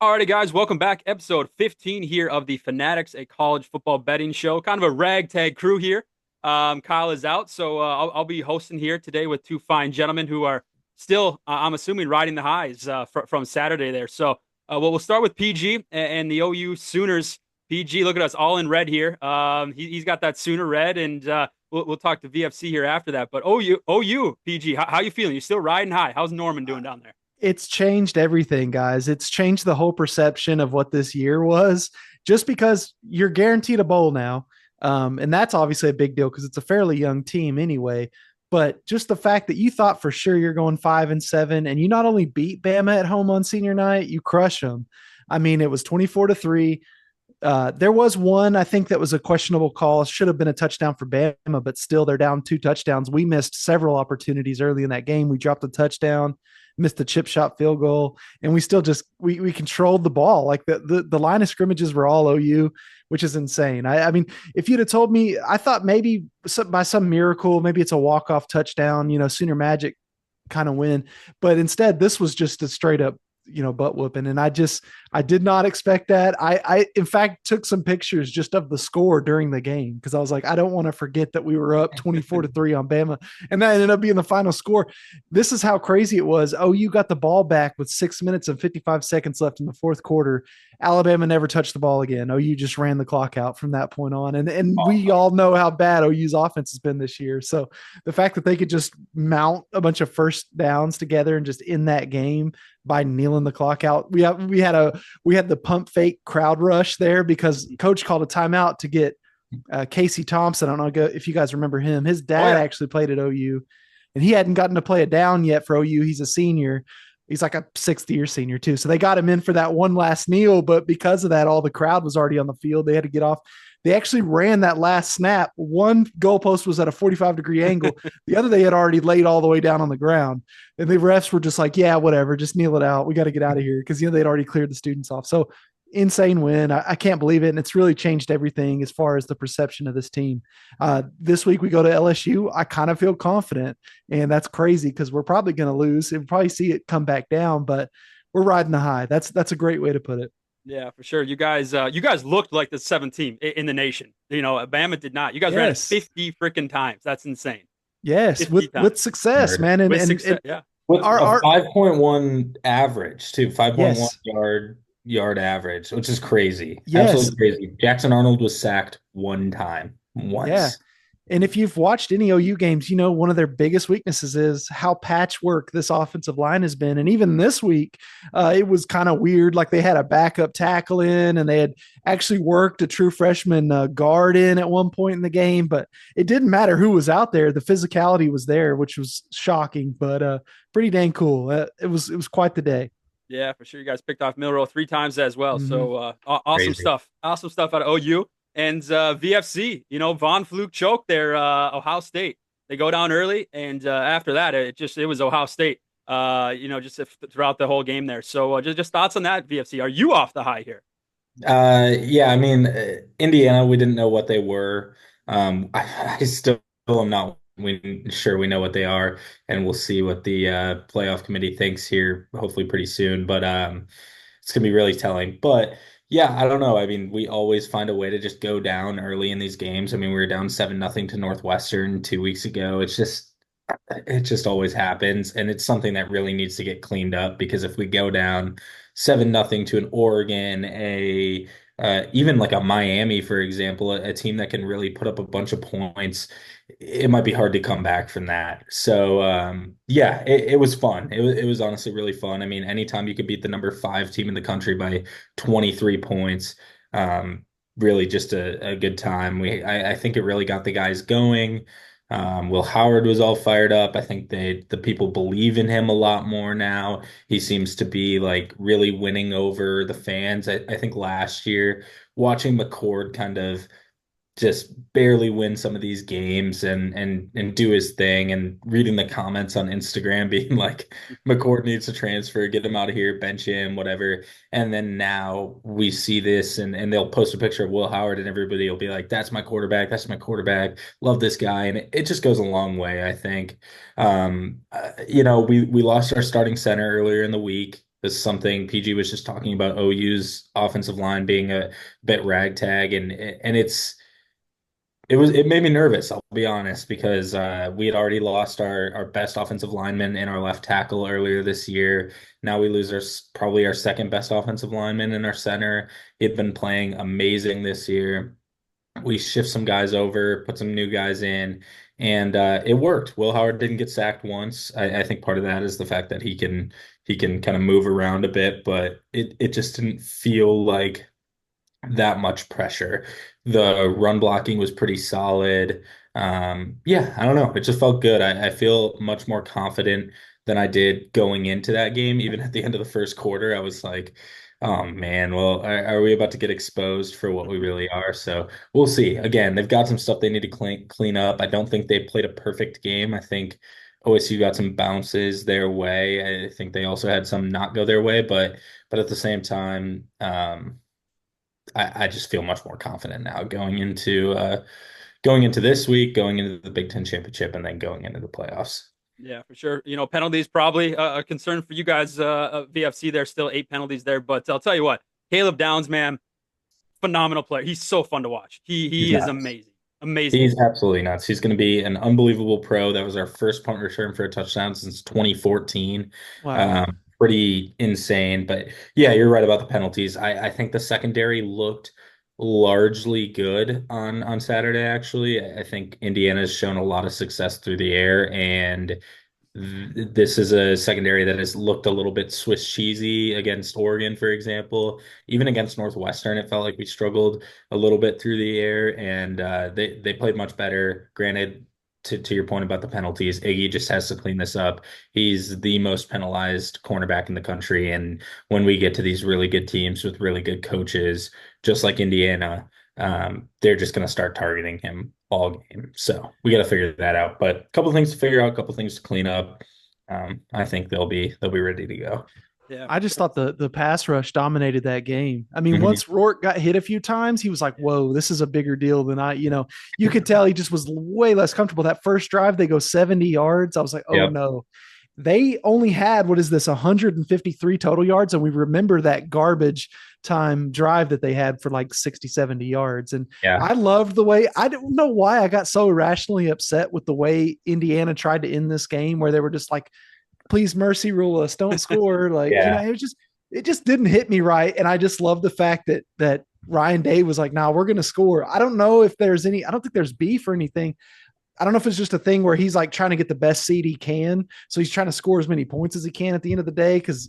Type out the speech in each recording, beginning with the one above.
Alrighty, guys, welcome back. Episode 15 here of the Fanatics, a college football betting show. Kind of a ragtag crew here. Kyle is out, so I'll be hosting here today with two fine gentlemen who are still, I'm assuming, riding the highs from Saturday there. So we'll start with PG and the OU Sooners. PG, look at us, all in red here. He's got that Sooner red, and we'll talk to VFC here after that. But OU, PG, how you feeling? You still riding high? How's Norman doing down there? It's changed everything, guys. It's changed the whole perception of what this year was just because you're guaranteed a bowl now. And that's obviously a big deal because it's a fairly young team anyway. But just the fact that you thought for sure you're going 5-7, and you not only beat Bama at home on senior night, you crush them. I mean, it was 24-3. There was one, I think, that was a questionable call. Should have been a touchdown for Bama, but still they're down 2 touchdowns. We missed several opportunities early in that game. We dropped a touchdown, missed the chip shot field goal, and we still just we controlled the ball. Like the line of scrimmages were all OU, which is insane. I mean, if you'd have told me, I thought maybe by some miracle, maybe it's a walk-off touchdown, Sooner Magic kind of win. But instead, this was just a straight up butt whooping. And I did not expect that. I in fact took some pictures just of the score during the game because I was like, I don't want to forget that we were up 24-3 on Bama. And that ended up being the final score. This is how crazy it was. Oh, you got the ball back with 6 minutes and 55 seconds left in the fourth quarter. Alabama never touched the ball again. OU just ran the clock out from that point on. And we all know how bad OU's offense has been this year. So the fact that they could just mount a bunch of first downs together and just in that game by kneeling the clock out. We had the pump fake crowd rush there because coach called a timeout to get Casey Thompson. I don't know if you guys remember him. His dad actually played at OU, and he hadn't gotten to play it down yet for OU. He's a senior. He's like a sixth year senior too. So they got him in for that one last kneel, but because of that, all the crowd was already on the field. They had to get off. They actually ran that last snap. One goalpost was at a 45-degree angle. The other they had already laid all the way down on the ground. And the refs were just like, yeah, whatever, just kneel it out. We got to get out of here because, they'd already cleared the students off. So insane win. I can't believe it. And it's really changed everything as far as the perception of this team. This week we go to LSU. I kind of feel confident. And that's crazy because we're probably going to lose. We'll probably see it come back down, but we're riding the high. That's a great way to put it. Yeah, for sure. You guys looked like the seventh team in the nation. Bama did not. You guys ran it Yes. 50 freaking times. That's insane. Yes. 50 With times success, man. And, with and, success. and Yeah, With a our 5.1 average too, 5.1 yes. yard average, which is crazy. Yes. Absolutely crazy. Jackson Arnold was sacked one time, Yeah. once. And if you've watched any OU games, one of their biggest weaknesses is how patchwork this offensive line has been. And even this week, it was kind of weird. Like they had a backup tackle in, and they had actually worked a true freshman guard in at one point in the game. But it didn't matter who was out there; the physicality was there, which was shocking, but pretty dang cool. It was quite the day. yeah, for sure. You guys picked off Milrow three times as well. Mm-hmm. So awesome Crazy. stuff. Awesome stuff out of OU and VFC. Von Fluke choked there. Ohio State. They go down early, and after that, it was Ohio State. Just throughout the whole game there. So just thoughts on that, VFC. Are you off the high here? Yeah, I mean, Indiana, we didn't know what they were. I still am not sure we know what they are, and we'll see what the playoff committee thinks here, hopefully pretty soon. But it's gonna be really telling. But yeah, I don't know. I mean, we always find a way to just go down early in these games. I mean, we were down 7-0 to Northwestern 2 weeks ago. It just always happens, and it's something that really needs to get cleaned up because if we go down 7-0 to an Oregon, even like a Miami, for example, a team that can really put up a bunch of points, it might be hard to come back from that. So yeah, it was fun. It was honestly really fun. I mean, anytime you could beat the number 5 team in the country by 23 points, really just a good time. I think it really got the guys going. Will Howard was all fired up. I think the people believe in him a lot more now. He seems to be like really winning over the fans. I think last year watching McCord kind of just barely win some of these games and do his thing and reading the comments on Instagram being like McCord needs to transfer, get him out of here, bench him, whatever. And then now we see this and they'll post a picture of Will Howard and everybody will be like, that's my quarterback, that's my quarterback. Love this guy. And it just goes a long way, I think. We lost our starting center earlier in the week. This is something PG was just talking about OU's offensive line being a bit ragtag, and it made me nervous, I'll be honest, because we had already lost our best offensive lineman and our left tackle earlier this year. Now we lose probably our second best offensive lineman in our center. He had been playing amazing this year. We shift some guys over, put some new guys in, and it worked. Will Howard didn't get sacked once. I think part of that is the fact that he can kind of move around a bit, but it just didn't feel like that much pressure. The run blocking was pretty solid. Yeah, I don't know. It just felt good. I feel much more confident than I did going into that game. Even at the end of the first quarter, I was like, oh man, well, are we about to get exposed for what we really are? So we'll see. Again, they've got some stuff they need to clean up. I don't think they played a perfect game. I think OSU got some bounces their way. I think they also had some not go their way, but at the same time, I just feel much more confident now going into this week, going into the Big Ten championship, and then going into the playoffs. Yeah, for sure. Penalties probably a concern for you guys. VFC, there's still 8 penalties there, but I'll tell you what, Caleb Downs, man, phenomenal player. He's so fun to watch. He's He is nuts. amazing, amazing. He's absolutely nuts. He's going to be an unbelievable pro. That was our first punt return for a touchdown since 2014. Wow. Pretty insane. But yeah, you're right about the penalties. I think the secondary looked largely good on Saturday, actually. I think Indiana's shown a lot of success through the air, and this is a secondary that has looked a little bit Swiss cheesy against Oregon, for example. Even against Northwestern, it felt like we struggled a little bit through the air, and they played much better. Granted, to your point about the penalties, Iggy just has to clean this up. He's the most penalized cornerback in the country, and when we get to these really good teams with really good coaches, just like Indiana, they're just going to start targeting him all game. So we got to figure that out. But a couple things to figure out, a couple things to clean up. I think they'll be ready to go. Yeah, I for just sure. thought the pass rush dominated that game. I mean, Mhm. once Rourke got hit a few times, he was like, "Whoa, this is a bigger deal than you could tell he just was way less comfortable. That first drive, they go 70 yards. I was like, "Oh Yep. no." They only had what is this 153 total yards, and we remember that garbage time drive that they had for like 60, 70 yards. And Yeah. I loved the way, I don't know why I got so irrationally upset with the way Indiana tried to end this game, where they were just like, please mercy rule us, don't score. Like, Yeah. it just didn't hit me right. And I just love the fact that Ryan Day was like, nah, we're going to score. I don't know if there's I don't think there's beef or anything. I don't know if it's just a thing where he's like trying to get the best seed he can. So he's trying to score as many points as he can at the end of the day. Cause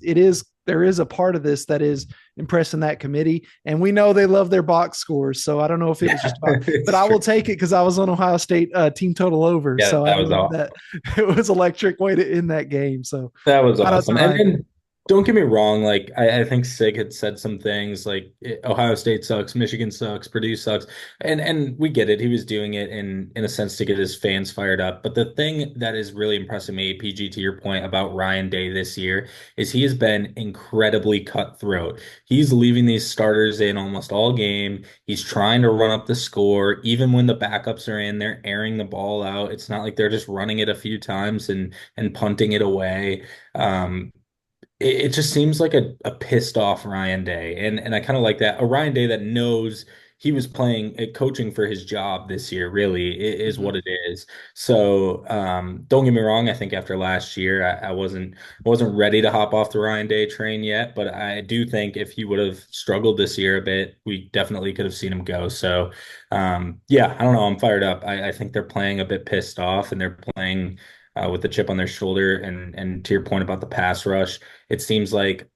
there is a part of this that is impressing that committee. And we know they love their box scores. So I don't know if it was Yeah. just about, but It's I will true. take it because I was on Ohio State team total over. Yeah, So I that was love awesome. that. It was electric way to end that game. So That was shout out to awesome. And Ryan. and don't get me wrong, like I think Sig had said some things like Ohio State sucks, Michigan sucks, Purdue sucks. And we get it. He was doing it in a sense to get his fans fired up. But the thing that is really impressing me, PG, to your point about Ryan Day this year, is he has been incredibly cutthroat. He's leaving these starters in almost all game. He's trying to run up the score. Even when the backups are in, they're airing the ball out. It's not like they're just running it a few times and punting it away. It just seems like a pissed off Ryan Day. And I kind of like that. A Ryan Day that knows he was playing coaching for his job this year, really is Mhm. what it is. So don't get me wrong, I think after last year I wasn't ready to hop off the Ryan Day train yet, but I do think if he would have struggled this year a bit, we definitely could have seen him go. So yeah, I don't know. I'm fired up. I think they're playing a bit pissed off and they're playing with the chip on their shoulder. And to your point about the pass rush, it seems like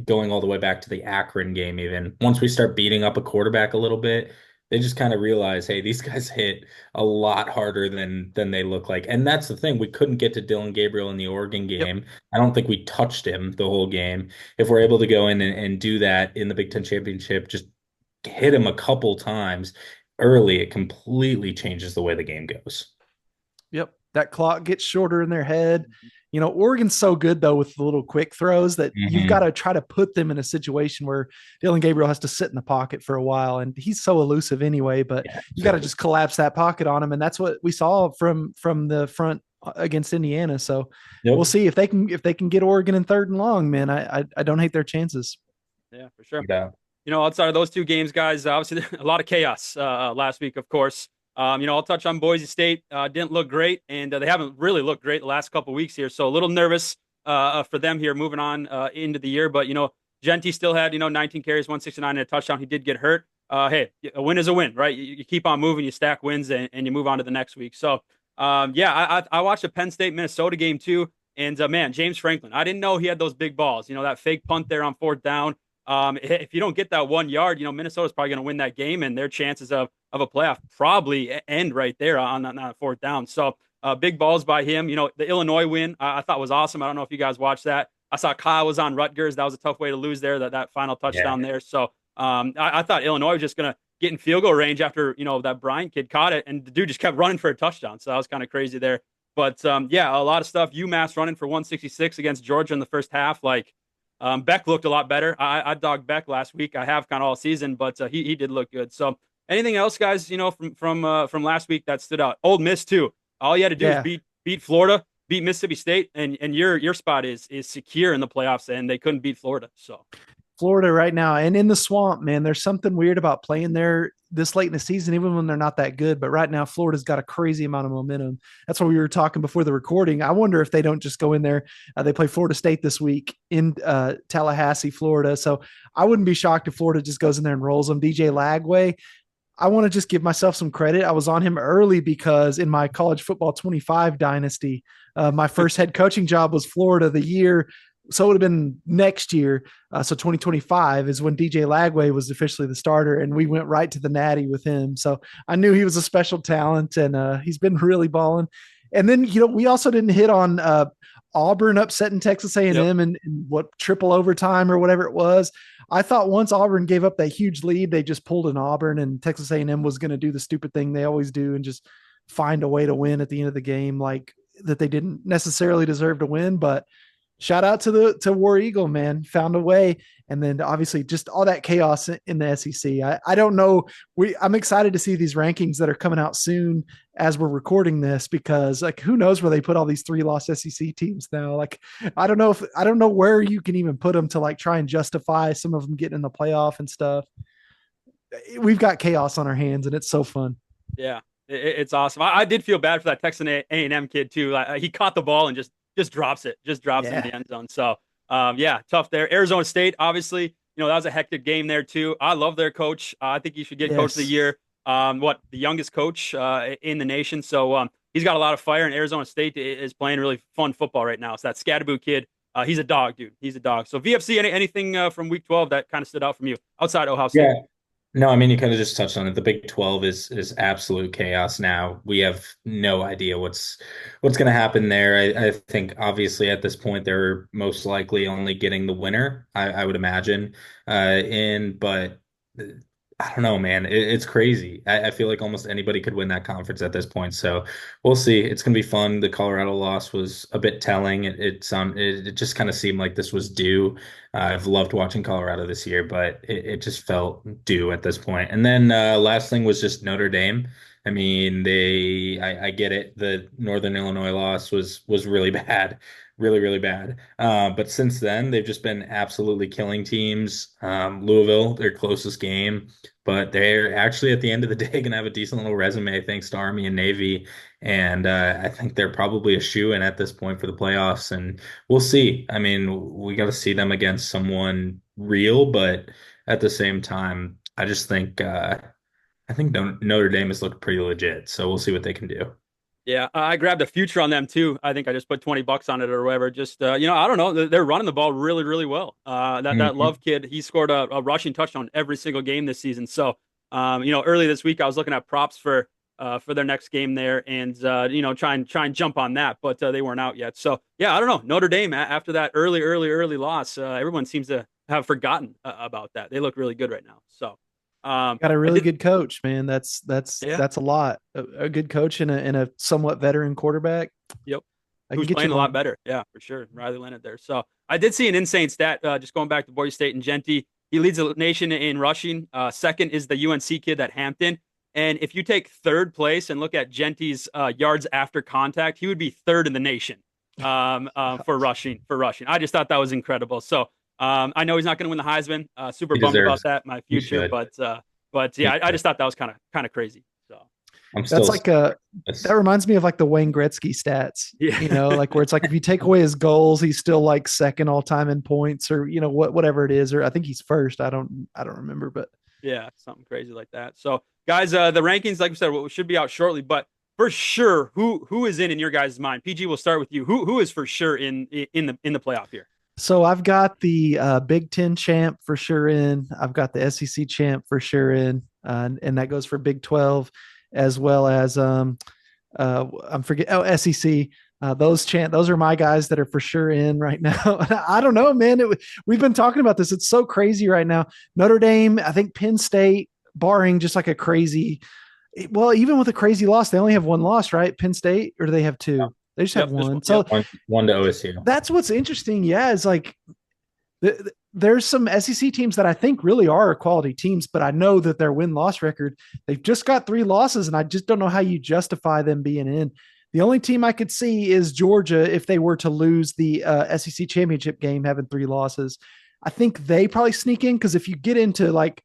going all the way back to the Akron game, even once we start beating up a quarterback a little bit, they just kind of realize, hey, these guys hit a lot harder than they look like. And that's the thing. We couldn't get to Dylan Gabriel in the Oregon Yep. game. I don't think we touched him the whole game. If we're able to go in and do that in the Big Ten championship, just hit him a couple times early, it completely changes the way the game goes. Yep. That clock gets shorter in their head. Oregon's so good though with the little quick throws that you've got Hmm. to try to put them in a situation where Dylan Gabriel has to sit in the pocket for a while, and he's so elusive anyway. But Yeah, you got to absolutely. just collapse that pocket on him, and that's what we saw from the front against Indiana. So we'll Yep. see if they can get Oregon in third and long, man. I don't hate their chances. Yeah, for sure. Yeah. Outside of those two games, guys, obviously a lot of chaos last week, of course. I'll touch on Boise State. Didn't look great, and they haven't really looked great the last couple weeks here. So a little nervous for them here moving on into the year. But, Genty still had, 19 carries, 169 and a touchdown. He did get hurt. Hey, a win is a win, right? You keep on moving, you stack wins, and you move on to the next week. So, yeah, I watched a Penn State Minnesota game too. And, man, James Franklin, I didn't know he had those big balls. That fake punt there on fourth down. If you don't get that 1 yard, Minnesota's probably going to win that game, and their chances of a playoff probably end right there on fourth down. So big balls by him. The Illinois win I thought was awesome. I don't know if you guys watched that. I saw Kyle was on Rutgers. That was a tough way to lose there. That final touchdown Yeah. there. So I thought Illinois was just going to get in field goal range after that Bryant kid caught it, and the dude just kept running for a touchdown. So that was kind of crazy there. But yeah, a lot of stuff. UMass running for 166 against Georgia in the first half, like. Beck looked a lot better. I dogged Beck last week. I have kind of all season, but he did look good. So anything else, guys? From last week that stood out. Old Miss too. All you had to do is Yeah. beat Florida, beat Mississippi State, and your spot is secure in the playoffs. And they couldn't beat Florida. So Florida right now and in the swamp, man. There's something weird about playing there this late in the season, even when they're not that good. But right now, Florida's got a crazy amount of momentum. That's what we were talking before the recording. I wonder if they don't just go in there. They play Florida State this week in Tallahassee, Florida. So I wouldn't be shocked if Florida just goes in there and rolls them. DJ Lagway, I want to just give myself some credit. I was on him early because in my college football 25 dynasty, my first head coaching job was Florida the year. So it would have been next year. So 2025 is when DJ Lagway was officially the starter, and we went right to the Natty with him. So I knew he was a special talent, and he's been really balling. And then we also didn't hit on Auburn upsetting Texas A&M yep, and what triple overtime or whatever it was. I thought once Auburn gave up that huge lead, they just pulled an Auburn, and Texas A&M was going to do the stupid thing they always do and just find a way to win at the end of the game, like that they didn't necessarily deserve to win. But shout out to War Eagle, man, found a way. And then obviously just all that chaos in the SEC. I don't know. I'm excited to see these rankings that are coming out soon as we're recording this, because like, who knows where they put all these 3-loss SEC teams now? Like, I don't know where you can even put them to like try and justify some of them getting in the playoff and stuff. We've got chaos on our hands, and it's so fun. yeah, it's awesome. I did feel bad for that Texas A&M kid too. He caught the ball and just drops it, in Yeah. the end zone. So yeah, tough there. Arizona State, obviously, that was a hectic game there too. I love their coach. I think he should get coach of the Yes. year. The youngest coach in the nation. So he's got a lot of fire, and Arizona State is playing really fun football right now. So that Scadaboo kid, he's a dog, dude. He's a dog. So VFC, anything from Week 12 that kind of stood out from you outside Ohio State? Yeah. No, I mean you kind of just touched on it. The Big 12 is absolute chaos now. We have no idea what's going to happen there. I think obviously at this point they're most likely only getting the winner, I would imagine. But I don't know, man. It's crazy. I feel like almost anybody could win that conference at this point. So we'll see. It's gonna be fun. The Colorado loss was a bit telling. It just kind of seemed like this was due. I've loved watching Colorado this year, but it just felt due at this point. And then last thing was just Notre Dame. I mean, I get it. The Northern Illinois loss was really bad, really, really bad. But since then, they've just been absolutely killing teams. Louisville, their closest game, but they're actually at the end of the day gonna have a decent little resume thanks to Army and Navy. And I think they're probably a shoe-in at this point for the playoffs. And we'll see. I mean, we got to see them against someone real, but at the same time, I think Notre Dame has looked pretty legit. So we'll see what they can do. Yeah, I grabbed a future on them too. I think I just put $20 on it or whatever. Just I don't know. They're running the ball really, really well. That Mhm. Love kid, he scored a rushing touchdown every single game this season. So, early this week I was looking at props for their next game there, and try and jump on that, but they weren't out yet. So yeah, I don't know. Notre Dame after that early loss, everyone seems to have forgotten about that. They look really good right now. So, Got a I really did. good coach, man. Yeah. That's a lot. A good coach and a somewhat veteran quarterback. Yep. I can Who's get you playing a lot one. better. Yeah, for sure. Riley Leonard there. So I did see an insane stat, just going back to Boise State and Genty. He leads the nation in rushing. Second is the UNC kid at Hampton. And if you take third place and look at Genty's yards after contact, he would be third in the nation for rushing. I just thought that was incredible. So I know he's not going to win the Heisman. Super He bummed about deserves. that, my He future. should. But He yeah, I should. just thought that was kind of crazy. So I'm That's still. like that reminds me of like the Wayne Gretzky stats, yeah, like where it's like if you take away his goals, he's still like second all time in points, or whatever it is, or I think he's first. I don't remember, but yeah, something crazy like that. So guys, the rankings, like we said, should be out shortly. But for sure, who is in your guys' mind? PG, we'll start with you. Who is for sure in the playoff here? so I've got the Big Ten champ for sure in. I've got the SEC champ for sure in, and that goes for Big 12 as well as I'm forget SEC. Those are my guys that are for sure in right now. I don't know, man. We've been talking about this. It's so crazy right now. Notre Dame, I think Penn State, barring just like a crazy, well, even with a crazy loss, they only have one loss, right? Penn State, or do they have two? They just have Yep, this one. one. Yep. So one to OSU. that's what's interesting. Yeah, is like there's some SEC teams that I think really are quality teams, but I know that their win-loss record, they've just got 3 losses, and I just don't know how you justify them being in. The only team I could see is Georgia if they were to lose the SEC championship game, having 3 losses. I think they probably sneak in because if you get into like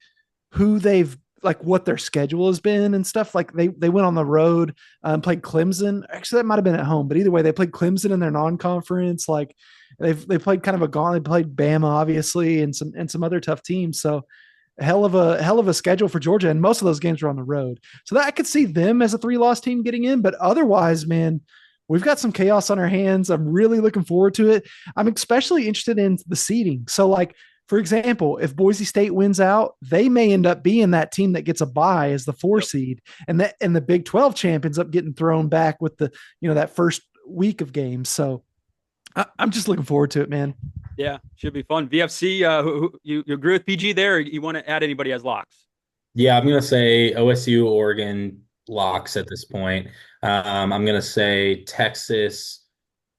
who they've like what their schedule has been and stuff, like they went on the road and played Clemson. Actually, that might have been at home, but either way, they played Clemson in their non-conference. Like they played kind of a gauntlet. They played Bama, obviously, and some other tough teams. So hell of a schedule for Georgia, and most of those games were on the road. So that I could see them as a 3-loss team getting in, but otherwise, man, we've got some chaos on our hands. I'm really looking forward to it. I'm especially interested in the seeding. So like, for example, if Boise State wins out, they may end up being that team that gets a bye as the 4 seed, and the Big 12 champ ends up getting thrown back with the that first week of games. So I'm just looking forward to it, man. Yeah, should be fun. VFC, you agree with PG there, or you want to add anybody as locks? Yeah, I'm gonna say OSU, Oregon locks at this point. I'm gonna say Texas,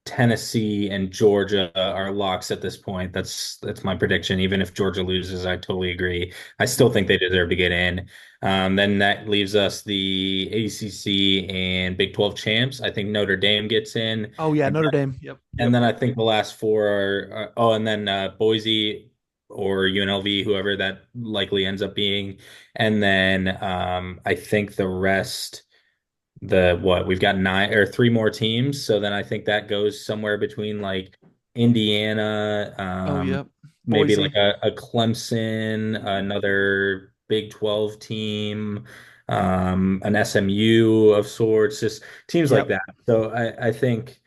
Tennessee, and Georgia are locks at this point. That's my prediction. Even if Georgia loses, I totally agree. I still think they deserve to get in. Then that leaves us the ACC and Big 12 champs. I think Notre Dame gets in. Oh yeah, Notre Dame. Yep. And then I think the last 4 oh, and then Boise or UNLV, whoever that likely ends up being. And then I think the rest, we've got 9 or 3 more teams. So then I think that goes somewhere between like Indiana, Oh yep. maybe Boise. like a Clemson, another Big 12 team, an SMU of sorts, just teams like Yep. that. So I think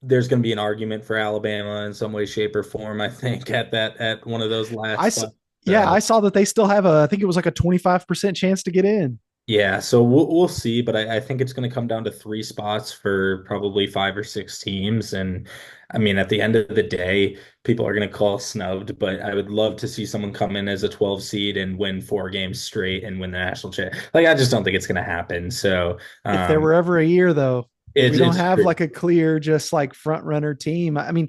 there's going to be an argument for Alabama in some way, shape, or form. I think at one of those last I spots. yeah, I saw that they still have I think it was like a 25% chance to get in. Yeah, so we'll see, but I think it's going to come down to 3 spots for probably 5 or 6 teams, and I mean at the end of the day, people are going to call snubbed, but I would love to see someone come in as a 12 seed and win 4 games straight and win the national championship. Like I just don't think it's going to happen. So If there were ever a year though, we don't it's have true. like a clear just like front runner team. I mean,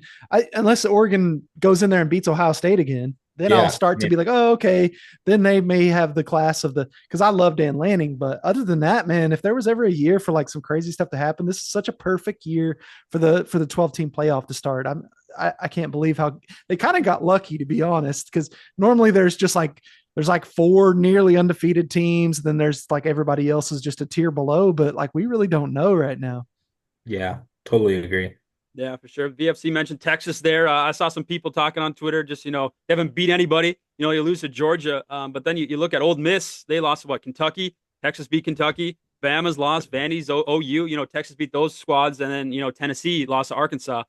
unless Oregon goes in there and beats Ohio State again, then I'll Yeah, I start to mean, be like, oh, okay. Then they may have the class of the because I love Dan Lanning, but other than that, man, if there was ever a year for like some crazy stuff to happen, this is such a perfect year for the 12 team playoff to start. I can't believe how they kind of got lucky, to be honest, because normally there's like 4 nearly undefeated teams, then there's like everybody else is just a tier below, but like we really don't know right now. yeah, totally agree. Yeah, for sure. VFC mentioned Texas there. I saw some people talking on Twitter, just, they haven't beat anybody. You lose to Georgia. But then you look at Old Miss. They lost to what? Kentucky. Texas beat Kentucky. Bama's lost. Vandy's OU. Texas beat those squads. And then, Tennessee lost to Arkansas.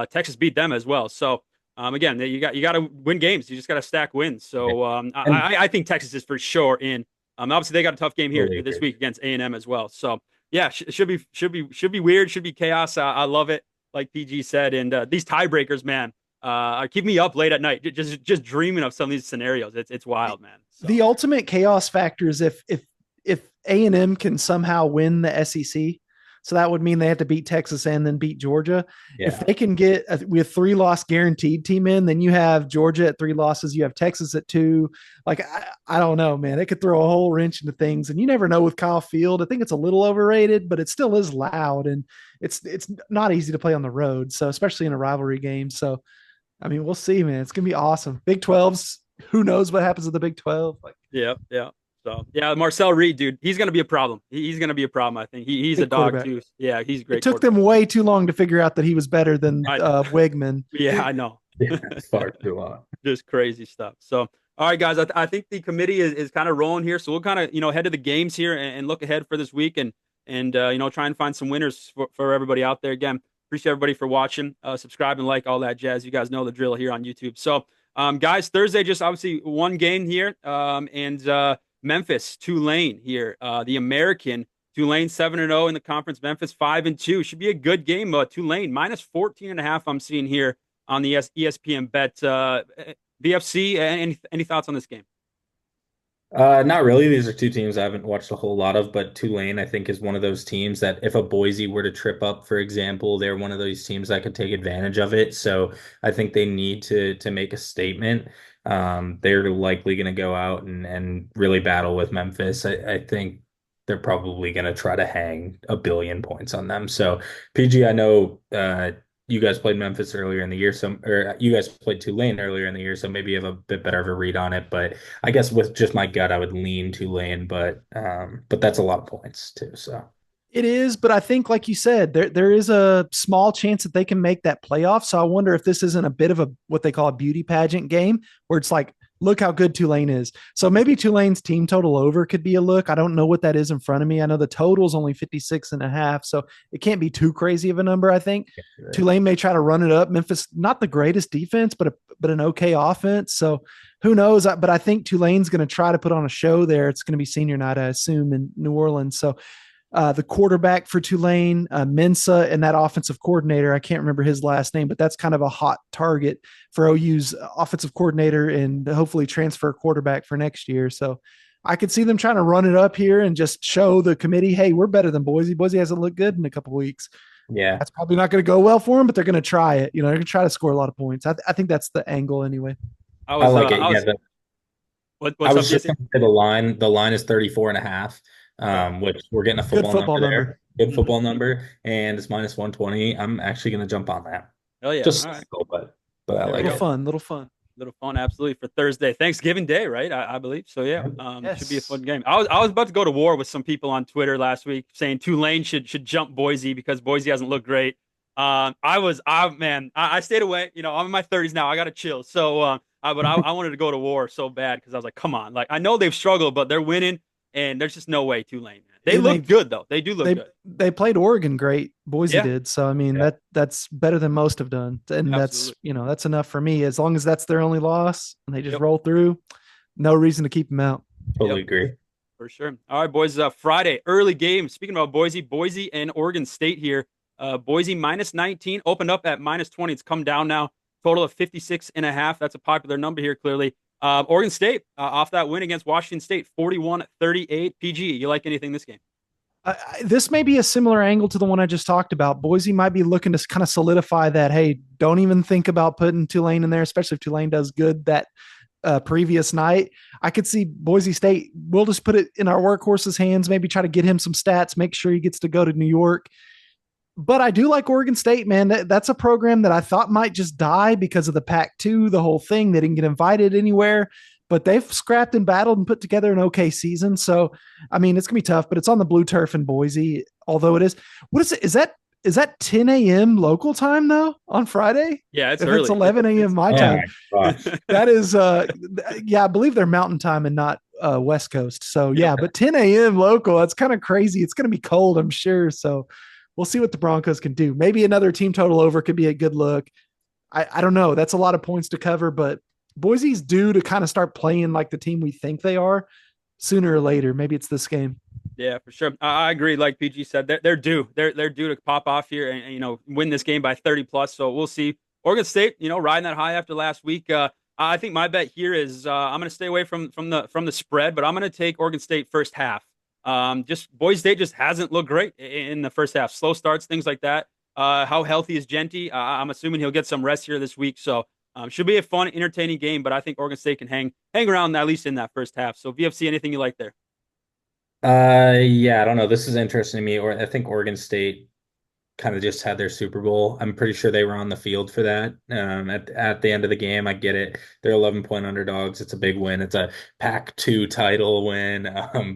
Texas beat them as well. So, again, you got to win games. You just got to stack wins. So And I think Texas is for sure in. Obviously, they got a tough game here totally this agree. week against A&M as well. So, yeah, should be weird. Should be chaos. I love it, like PG said. And these tiebreakers, man, keep me up late at night. Just dreaming of some of these scenarios. It's wild, man. So The ultimate chaos factor is if A&M can somehow win the SEC. So that would mean they have to beat Texas and then beat Georgia. If Yeah. they can get with 3-loss guaranteed team in, then you have Georgia at 3 losses, you have Texas at 2. Like, I don't know, man. It could throw a whole wrench into things. And you never know with Kyle Field. I think it's a little overrated, but it still is loud. And it's not easy to play on the road. So especially in a rivalry game. So I mean, we'll see, man. It's gonna be awesome. Big 12s. Who knows what happens with the Big 12? Like, Yeah, yeah. So yeah, Marcel Reed, dude, he's gonna be a problem. He's gonna be a problem. I think he's a big dog quarterback. too. Yeah, he's a It great took quarterback. them way too long to figure out that he was better than I Wegman. Yeah, I know. Yeah, it's far too long. Just crazy stuff. So all right, guys, I think the committee is kind of rolling here. So we'll kind of head to the games here and look ahead for this week and try and find some winners for everybody out there. Again, appreciate everybody for watching. Subscribe and like all that jazz. You guys know the drill here on YouTube. So guys, Thursday just obviously one game here. And Memphis, Tulane here. The American Tulane 7-0 in the conference. Memphis 5-2. Should be a good game. Tulane minus 14.5. I'm seeing here on the ESPN bet. VFC, any thoughts on this game? Not really. These are two teams I haven't watched a whole lot of, but Tulane, I think, is one of those teams that if a Boise were to trip up, for example, they're one of those teams that could take advantage of it. So I think they need to make a statement. They're likely going to go out and really battle with Memphis. I think they're probably going to try to hang 1 billion points on them. So PG, I know you guys played Memphis earlier in the year, or you guys played Tulane earlier in the year, so maybe you have a bit better of a read on it. But I guess with just my gut, I would lean Tulane, but that's a lot of points too. So It is, but I think, like you said, there is a small chance that they can make that playoff. So I wonder if this isn't a bit of a what they call a beauty pageant game where it's like, look how good Tulane is. So maybe Tulane's team total over could be a look. I don't know what that is in front of me. I know the total is only 56.5, so it can't be too crazy of a number. I think Tulane may try to run it up. Memphis, not the greatest defense, but an okay offense. So who knows? But I think Tulane's going to try to put on a show there. It's going to be senior night, I assume, in New Orleans. So the quarterback for Tulane, Mensa, and that offensive coordinator, I can't remember his last name, but that's kind of a hot target for OU's offensive coordinator and hopefully transfer quarterback for next year. So I could see them trying to run it up here and just show the committee, hey, we're better than Boise. Boise hasn't looked good in a couple of weeks. yeah, That's probably not going to go well for them, but they're going to try it. They're going to try to score a lot of points. I think that's the angle anyway. I like it. Yeah, What's I up, was just Jesse? going to say the line. The line is 34.5, which we're getting a Good football, football number there. number. Good football number, and it's minus 120. I'm actually going to jump on that. Hell yeah! Just All right. but I There we like go. it. Little fun. Little fun, absolutely, for Thursday, Thanksgiving Day, right? I believe so. Yeah, Yes. should be a fun game. I was about to go to war with some people on Twitter last week saying Tulane should jump Boise because Boise hasn't looked great. I stayed away. I'm in my 30s now. I got to chill. So, I wanted to go to war so bad because I was like, come on, like I know they've struggled, but they're winning, and there's just no way Tulane, man. They And look good though. They do look good. They played Oregon great. Boise Yeah. did. So I mean Yeah. that's better than most have done. And Absolutely. that's enough for me. As long as that's their only loss and they just Yep. roll through, no reason to keep them out. Totally Yep. agree. For sure. All right, boys. Friday, early game. Speaking about Boise and Oregon State here. Boise minus 19, opened up at minus 20. It's come down now. Total of 56.5. That's a popular number here, clearly. Oregon State, off that win against Washington State, 41-38. PG, you like anything this game? This may be a similar angle to the one I just talked about. Boise might be looking to kind of solidify that, hey, don't even think about putting Tulane in there, especially if Tulane does good that previous night. I could see Boise State, we'll just put it in our workhorse's hands, maybe try to get him some stats, make sure he gets to go to New York. But I do like Oregon State, man. That's a program that I thought might just die because of the Pac-2, the whole thing. They didn't get invited anywhere, but they've scrapped and battled and put together an okay season. So, I mean, it's going to be tough, but it's on the blue turf in Boise, although it is. What is it? Is that 10 a.m. local time, though, on Friday? Yeah, it's if early. It's 11 a.m. my Oh time. my gosh. That is, yeah, I believe they're Mountain Time and not West Coast. So, yeah, but 10 a.m. local, that's kind of crazy. It's going to be cold, I'm sure. So, we'll see what the Broncos can do. Maybe another team total over could be a good look. I don't know. That's a lot of points to cover, but Boise's due to kind of start playing like the team we think they are sooner or later. Maybe it's this game. Yeah, for sure. I agree. Like PG said, they're due. They're due to pop off here and win this game by 30 plus. So we'll see. Oregon State, riding that high after last week. I think my bet here is I'm going to stay away from the spread, but I'm going to take Oregon State first half. Just Boise State just hasn't looked great in the first half. Slow starts, things like that. How healthy is Genty? I'm assuming he'll get some rest here this week, so should be a fun, entertaining game. But I think Oregon State can hang around at least in that first half. So VFC, anything you like there? Yeah, I don't know. This is interesting to me. Or I think Oregon State kind of just had their Super Bowl. I'm pretty sure they were on the field for that. At the end of the game, I get it. They're 11-point underdogs. It's a big win. It's a Pac-2 title win.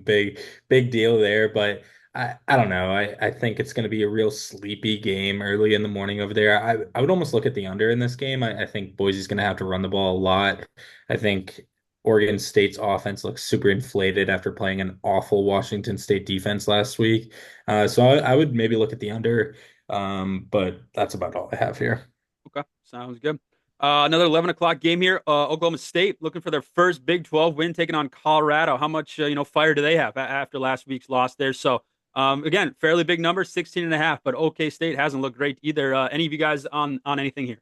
Big deal there. But I don't know. I think it's going to be a real sleepy game early in the morning over there. I would almost look at the under in this game. I think Boise's going to have to run the ball a lot. I think Oregon State's offense looks super inflated after playing an awful Washington State defense last week. So I would maybe look at the under. But that's about all I have here. Okay, sounds good. Another 11 o'clock game here. Oklahoma State looking for their first Big 12 win, taking on Colorado. How much fire do they have after last week's loss there? So again, fairly big number, 16 and a half. But OK State hasn't looked great either. Any of you guys on anything here?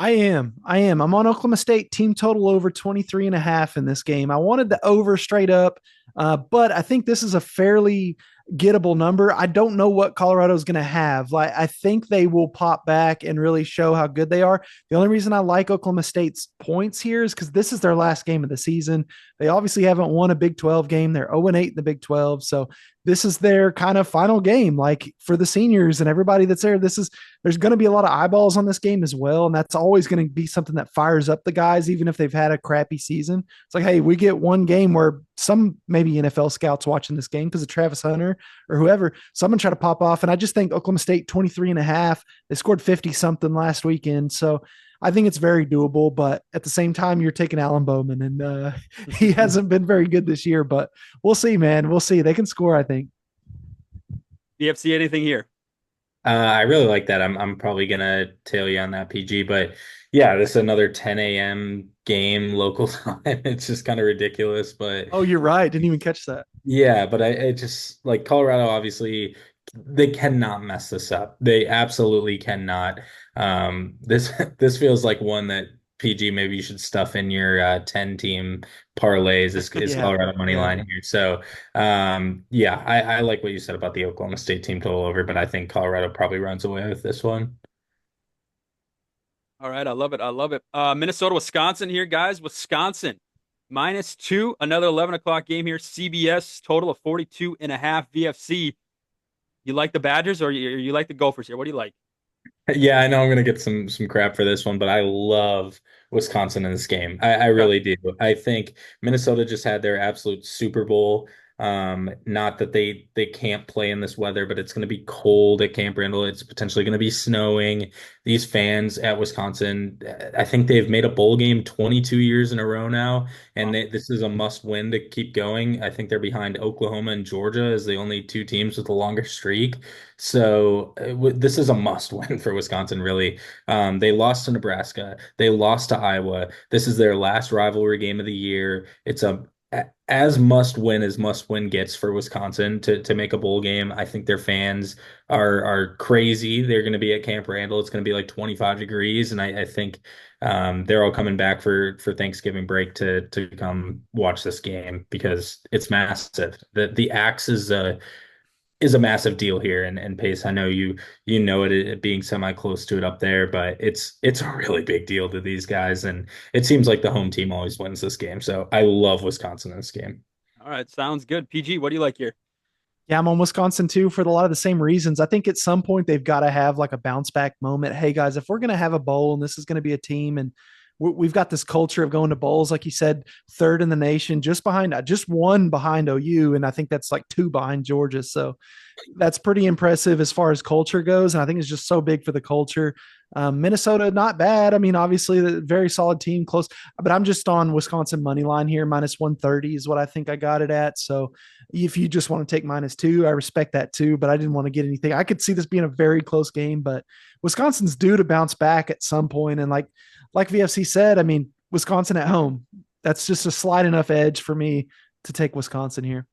I am. I'm on Oklahoma State team total over 23 and a half in this game. I wanted the over straight up, but I think this is a fairly gettable number. I don't know what Colorado's going to have. Like, I think they will pop back and really show how good they are. The only reason I like Oklahoma State's points here is because this is their last game of the season. They obviously haven't won a Big 12 game. They're 0-8 in the Big 12. So this is their kind of final game, like for the seniors and everybody that's there. There's going to be a lot of eyeballs on this game as well. And that's always going to be something that fires up the guys, even if they've had a crappy season. It's like, hey, we get one game where some maybe NFL scouts watching this game because of Travis Hunter or whoever, someone try to pop off. And I just think Oklahoma State 23 and a half, they scored 50 something last weekend. So I think it's very doable, but at the same time, you're taking Alan Bowman and he hasn't been very good this year, but we'll see, man. We'll see. They can score, I think. BFC, anything here? I really like that. I'm probably gonna tail you on that PG, but yeah, this is another 10 a.m. game local time. It's just kind of ridiculous, but Oh, you're right. Didn't even catch that. yeah, but I just like Colorado, obviously, they cannot mess this up. They absolutely cannot. This this feels like one that PG maybe you should stuff in your 10 team parlays is Yeah. Colorado money Yeah. line here. So yeah, I like what you said about the Oklahoma State team total over, but I think Colorado probably runs away with this one. All right, I love it. I love it. Minnesota, Wisconsin here, guys. Wisconsin -2. Another 11 o'clock game here. CBS total of 42 and a half. VFC. You like the Badgers or you like the Gophers here? What do you like? Yeah, I know I'm gonna get some crap for this one, but I love Wisconsin in this game. I Okay. really do. I think Minnesota just had their absolute Super Bowl. Not that they can't play in this weather, but it's gonna be cold at Camp Randall. It's potentially gonna be snowing. These fans at Wisconsin, I think they've made a bowl game 22 years in a row now, and Wow. this is a must win to keep going. I think they're behind Oklahoma and Georgia as the only two teams with a longer streak. So this is a must win for Wisconsin, really. They lost to Nebraska. They lost to Iowa. This is their last rivalry game of the year. It's as must win as must win gets for Wisconsin to make a bowl game. I think their fans are crazy. They're going to be at Camp Randall. It's going to be like 25 degrees, and I think they're all coming back for Thanksgiving break to come watch this game because it's massive. The Axe is a massive deal here. And Pace, I know you know it being semi close to it up there, but it's a really big deal to these guys. And it seems like the home team always wins this game. So I love Wisconsin in this game. All right, sounds good. PG, what do you like here? Yeah, I'm on Wisconsin too for a lot of the same reasons. I think at some point they've got to have like a bounce back moment. Hey guys, if we're going to have a bowl and this is going to be a team and we've got this culture of going to bowls, like you said, third in the nation, just one behind OU. And I think that's like two behind Georgia. So that's pretty impressive as far as culture goes. And I think it's just so big for the culture. Minnesota, not bad. I mean, obviously, a very solid team, close, but I'm just on Wisconsin money line here. -130 is what I think I got it at. So if you just want to take -2, I respect that too, but I didn't want to get anything. I could see this being a very close game, but Wisconsin's due to bounce back at some point. And like VFC said, I mean, Wisconsin at home, that's just a slight enough edge for me to take Wisconsin here.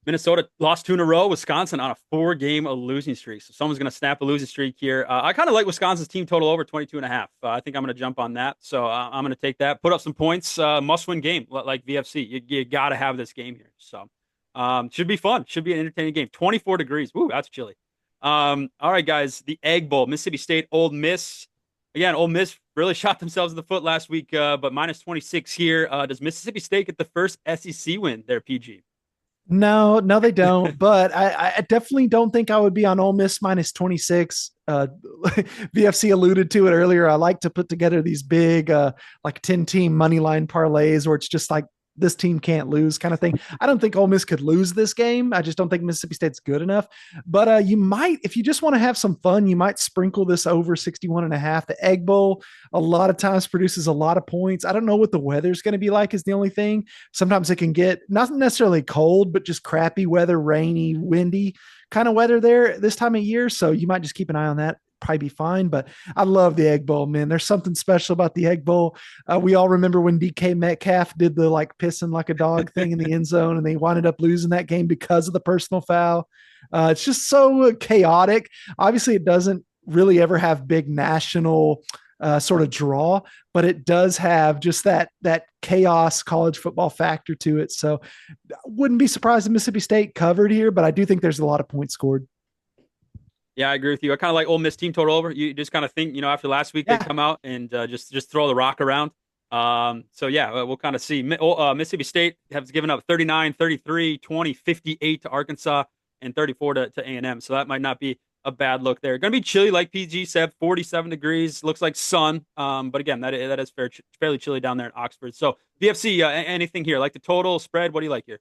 Minnesota lost two in a row. Wisconsin on a 4-game losing streak. So someone's going to snap a losing streak here. I kind of like Wisconsin's team total over 22 and a half. I think I'm going to jump on that. So I'm going to take that, put up some points, must win game like VFC. You got to have this game here. So Should be fun. Should be an entertaining game. 24 degrees. Woo, that's chilly. All right, guys. The Egg Bowl, Mississippi State, Ole Miss. Again, Ole Miss really shot themselves in the foot last week, but minus 26 here. Does Mississippi State get the first SEC win there, PG? No, no, they don't. But I definitely don't think I would be on Ole Miss minus 26. VFC alluded to it earlier. I like to put together these big, like 10 team money line parlays where it's just like this team can't lose kind of thing. I don't think Ole Miss could lose this game. I just don't think Mississippi State's good enough. But you might, if you just want to have some fun, you might sprinkle this over 61 and a half. The Egg Bowl a lot of times produces a lot of points. I don't know what the weather's going to be like is the only thing. Sometimes it can get not necessarily cold, but just crappy weather, rainy, windy kind of weather there this time of year. So you might just keep an eye on that. Probably be fine, but I love the Egg Bowl, man. There's something special about the Egg Bowl. We all remember when DK Metcalf did the like pissing like a dog thing in the end zone, and they wound up losing that game because of the personal foul. It's just so chaotic. Obviously, it doesn't really ever have big national sort of draw, but it does have just that chaos college football factor to it. So, I wouldn't be surprised if Mississippi State covered here, but I do think there's a lot of points scored. Yeah, I agree with you. I kind of like Ole Miss team total over. You just kind of think, after last week they Yeah. come out and just throw the rock around. So yeah, we'll kind of see. Mississippi State has given up 39, 33, 20, 58 to Arkansas and 34 to A&M. So that might not be a bad look there. Going to be chilly, like PG said, 47 degrees. Looks like sun. But again, that is fairly chilly down there in Oxford. So VFC, anything here? Like the total spread? What do you like here?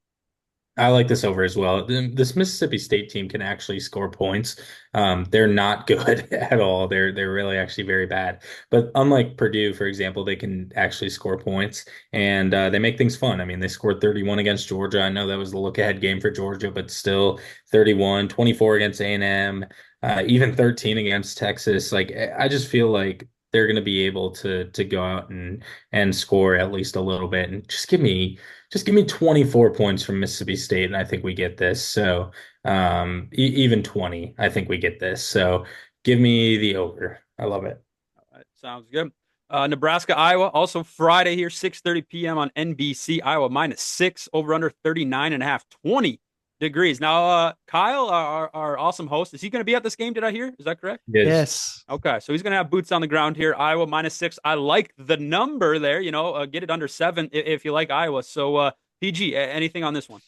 I like this over as well. This Mississippi State team can actually score points. They're not good at all. They're really actually very bad. But unlike Purdue, for example, they can actually score points and they make things fun. I mean, they scored 31 against Georgia. I know that was the look ahead game for Georgia, but still 31, 24 against A&M, even 13 against Texas. Like I just feel like they're going to be able to go out and score at least a little bit and just give me 24 points from Mississippi State, and I think we get this. So even 20, I think we get this. So give me the over. I love it. All right, sounds good. Nebraska, Iowa, also Friday here, 6:30 p.m. on NBC. Iowa minus 6, over under 39 and a half, 20 degrees. Now, Kyle, our awesome host, is he going to be at this game? Did I hear? Is that correct? Yes. Yes. Okay, so he's going to have boots on the ground here. Iowa minus 6. I like the number there. Get it under 7 if you like Iowa. So, PG, anything on this one?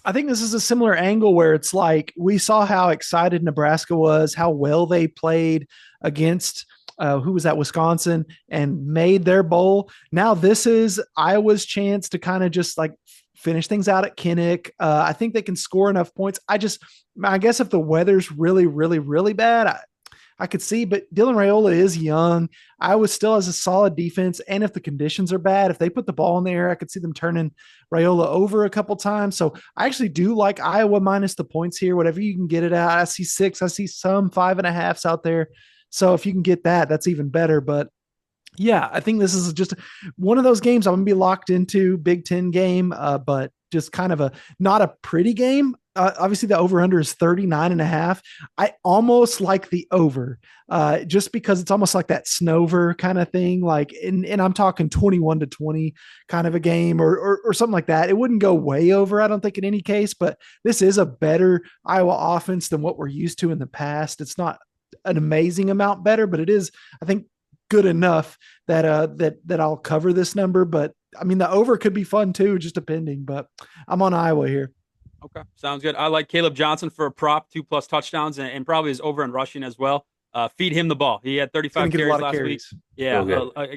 I think this is a similar angle where it's like we saw how excited Nebraska was, how well they played against who was that, Wisconsin, and made their bowl. Now this is Iowa's chance to kind of just like finish things out at Kinnick. I think they can score enough points. I guess if the weather's really, really, really bad, I could see, but Dylan Raiola is young. Iowa still has a solid defense. And if the conditions are bad, if they put the ball in the air, I could see them turning Raiola over a couple times. So I actually do like Iowa minus the points here, whatever you can get it at. I see 6, I see some 5.5s out there. So if you can get that, that's even better. But yeah, I think this is just one of those games I'm going to be locked into. Big Ten game, but just kind of not a pretty game. Obviously, the over under is 39 and a half. I almost like the over just because it's almost like that Snover kind of thing. Like, and I'm talking 21-20 kind of a game or something like that. It wouldn't go way over, I don't think, in any case, but this is a better Iowa offense than what we're used to in the past. It's not an amazing amount better, but it is, I think, good enough that I'll cover this number. But I mean, the over could be fun too, just depending. But I'm on Iowa here. Okay, sounds good. I like Caleb Johnson for a prop, 2+ touchdowns, and probably is over in rushing as well. Feed him the ball. He had 35 carries last week. Yeah,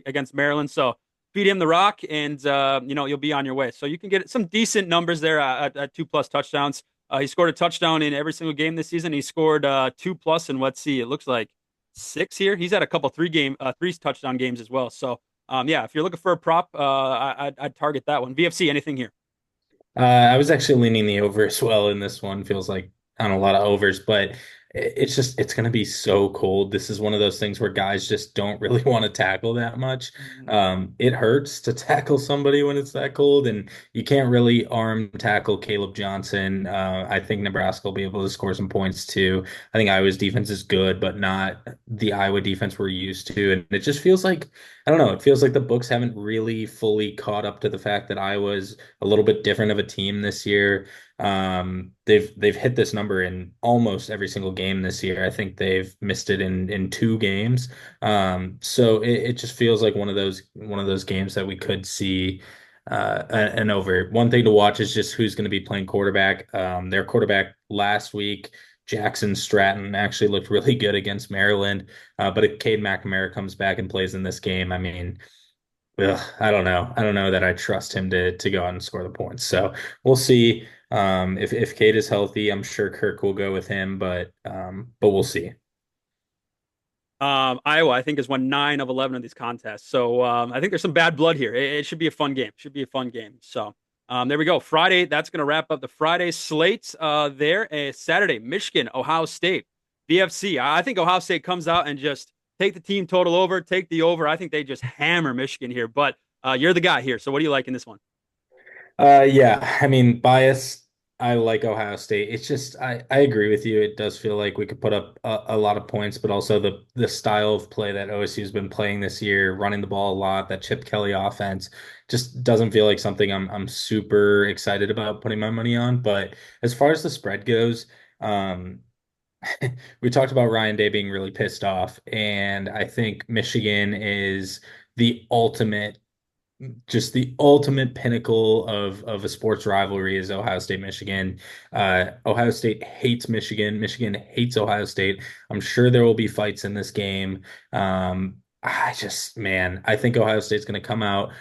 against Maryland. So feed him the rock, and you'll be on your way. So you can get some decent numbers there at 2+ touchdowns. He scored a touchdown in every single game this season. He scored 2+ in, let's see, it looks like 6 here. He's had a couple three touchdown games as well. So yeah, if you're looking for a prop, I'd target that one. VFC, anything here? I was actually leaning the over as well in this one. Feels like on a lot of overs, but it's going to be so cold. This is one of those things where guys just don't really want to tackle that much. It hurts to tackle somebody when it's that cold, and you can't really arm tackle Caleb Johnson. I think Nebraska will be able to score some points too. I think Iowa's defense is good, but not the Iowa defense we're used to, and it just feels like I don't know. It feels like the books haven't really fully caught up to the fact that Iowa is a little bit different of a team this year. They've hit this number in almost every single game this year. I think they've missed it in two games. So it just feels like one of those games that we could see an over. One thing to watch is just who's going to be playing quarterback. Their quarterback last week, Jackson Stratton, actually looked really good against Maryland. But if Cade McNamara comes back and plays in this game, I mean, ugh, I don't know. I don't know that I trust him to go out and score the points. So we'll see. If Cade is healthy, I'm sure Kirk will go with him, but we'll see. Iowa, I think, has won 9 of 11 of these contests. So I think there's some bad blood here. It should be a fun game. Should be a fun game. So there we go. Friday, that's going to wrap up the Friday slates there. Saturday, Michigan, Ohio State, VFC. I think Ohio State comes out and just take the team total over, take the over. I think they just hammer Michigan here. But you're the guy here. So what do you like in this one? Yeah, I mean, bias. I like Ohio State. It's just I agree with you. It does feel like we could put up a lot of points, but also the style of play that OSU has been playing this year, running the ball a lot, that Chip Kelly offense, just doesn't feel like something I'm super excited about putting my money on. But as far as the spread goes, um, we talked about Ryan Day being really pissed off, and I think Michigan is the ultimate just the ultimate pinnacle of a sports rivalry is Ohio State Michigan. Ohio State hates Michigan. Michigan hates Ohio State. I'm sure there will be fights in this game. Man, I think Ohio State's going to come out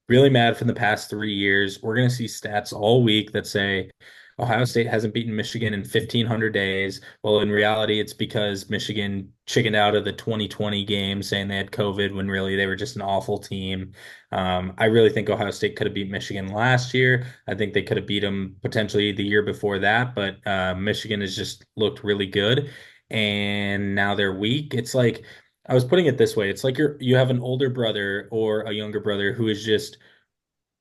really mad from the past 3 years. We're going to see stats all week that say Ohio State hasn't beaten Michigan in 1,500 days. Well, in reality, it's because Michigan chickened out of the 2020 game saying they had COVID when really they were just an awful team. I really think Ohio State could have beat Michigan last year. I think they could have beat them potentially the year before that, but Michigan has just looked really good. And now they're weak. It's like I was putting it this way. It's like you have an older brother or a younger brother who is just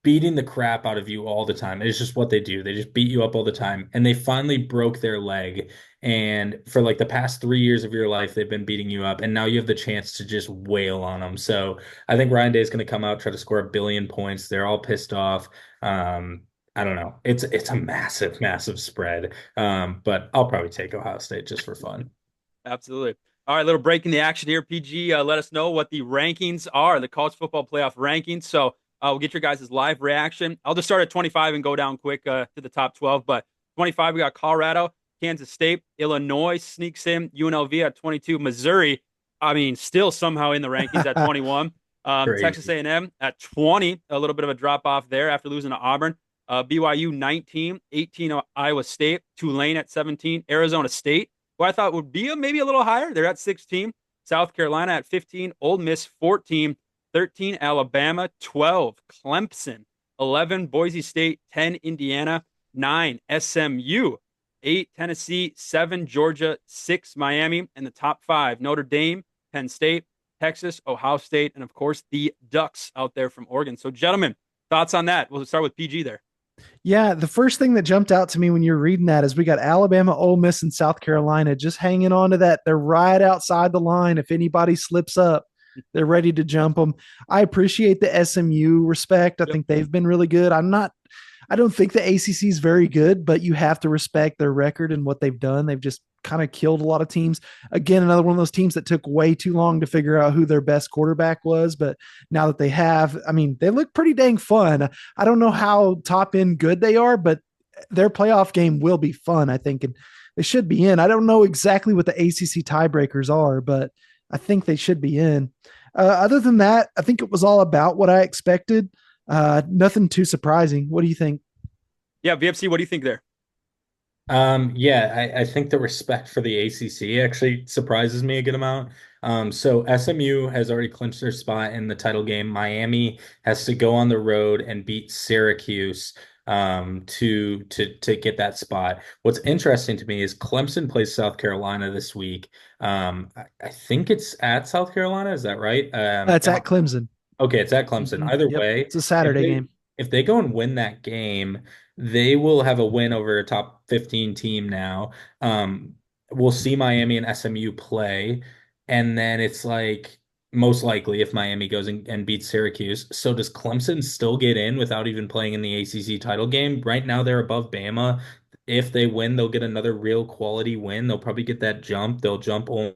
beating the crap out of you all the time. It's just what they do. They just beat you up all the time. And they finally broke their leg. And for like the past 3 years of your life, they've been beating you up. And now you have the chance to just wail on them. So I think Ryan Day is going to come out, try to score 1 billion points. They're all pissed off. I don't know. It's a massive, massive spread. But I'll probably take Ohio State just for fun. Absolutely. All right, little break in the action here. PG, let us know what the rankings are, the college football playoff rankings. So we'll get your guys' live reaction. I'll just start at 25 and go down quick to the top 12. But 25, we got Colorado, Kansas State, Illinois sneaks in, UNLV at 22, Missouri. I mean, still somehow in the rankings at 21. Texas Crazy. A&M at 20, a little bit of a drop off there after losing to Auburn. BYU 19, 18 Iowa State, Tulane at 17, Arizona State who I thought would be maybe a little higher. They're at 16. South Carolina at 15. Ole Miss 14. 13. Alabama 12. Clemson 11. Boise State 10. Indiana 9. SMU 8. Tennessee 7. Georgia 6. Miami and the top 5 Notre Dame, Penn State, Texas, Ohio State, and of course the Ducks out there from Oregon. So, gentlemen, thoughts on that? We'll start with PG there. Yeah, the first thing that jumped out to me when you were reading that is we got Alabama, Ole Miss, and South Carolina just hanging on to that. They're right outside the line. If anybody slips up, they're ready to jump them. I appreciate the SMU respect. I Yep. think they've been really good. I don't think the ACC is very good, but you have to respect their record and what they've done. They've just kind of killed a lot of teams. Again, another one of those teams that took way too long to figure out who their best quarterback was. But now that they have, I mean, they look pretty dang fun. I don't know how top end good they are, but their playoff game will be fun, I think. And they should be in. I don't know exactly what the ACC tiebreakers are, but I think they should be in. Other than that, I think it was all about what I expected. Nothing too surprising. What do you think? Yeah, VFC, what do you think there? Yeah, I think the respect for the ACC actually surprises me a good amount. So SMU has already clinched their spot in the title game. Miami has to go on the road and beat Syracuse to get that spot. What's interesting to me is Clemson plays South Carolina this week. I think it's at South Carolina. Is that right? It's at Clemson. Okay, it's at Clemson. Either Yep. way, It's a if Saturday they game. if they go and win that game, they will have a win over a top 15 team now. We'll see Miami and SMU play, and then it's like most likely if Miami goes and beats Syracuse. So does Clemson still get in without even playing in the ACC title game? Right now they're above Bama. if they win, they'll get another real quality win. They'll probably get that jump. They'll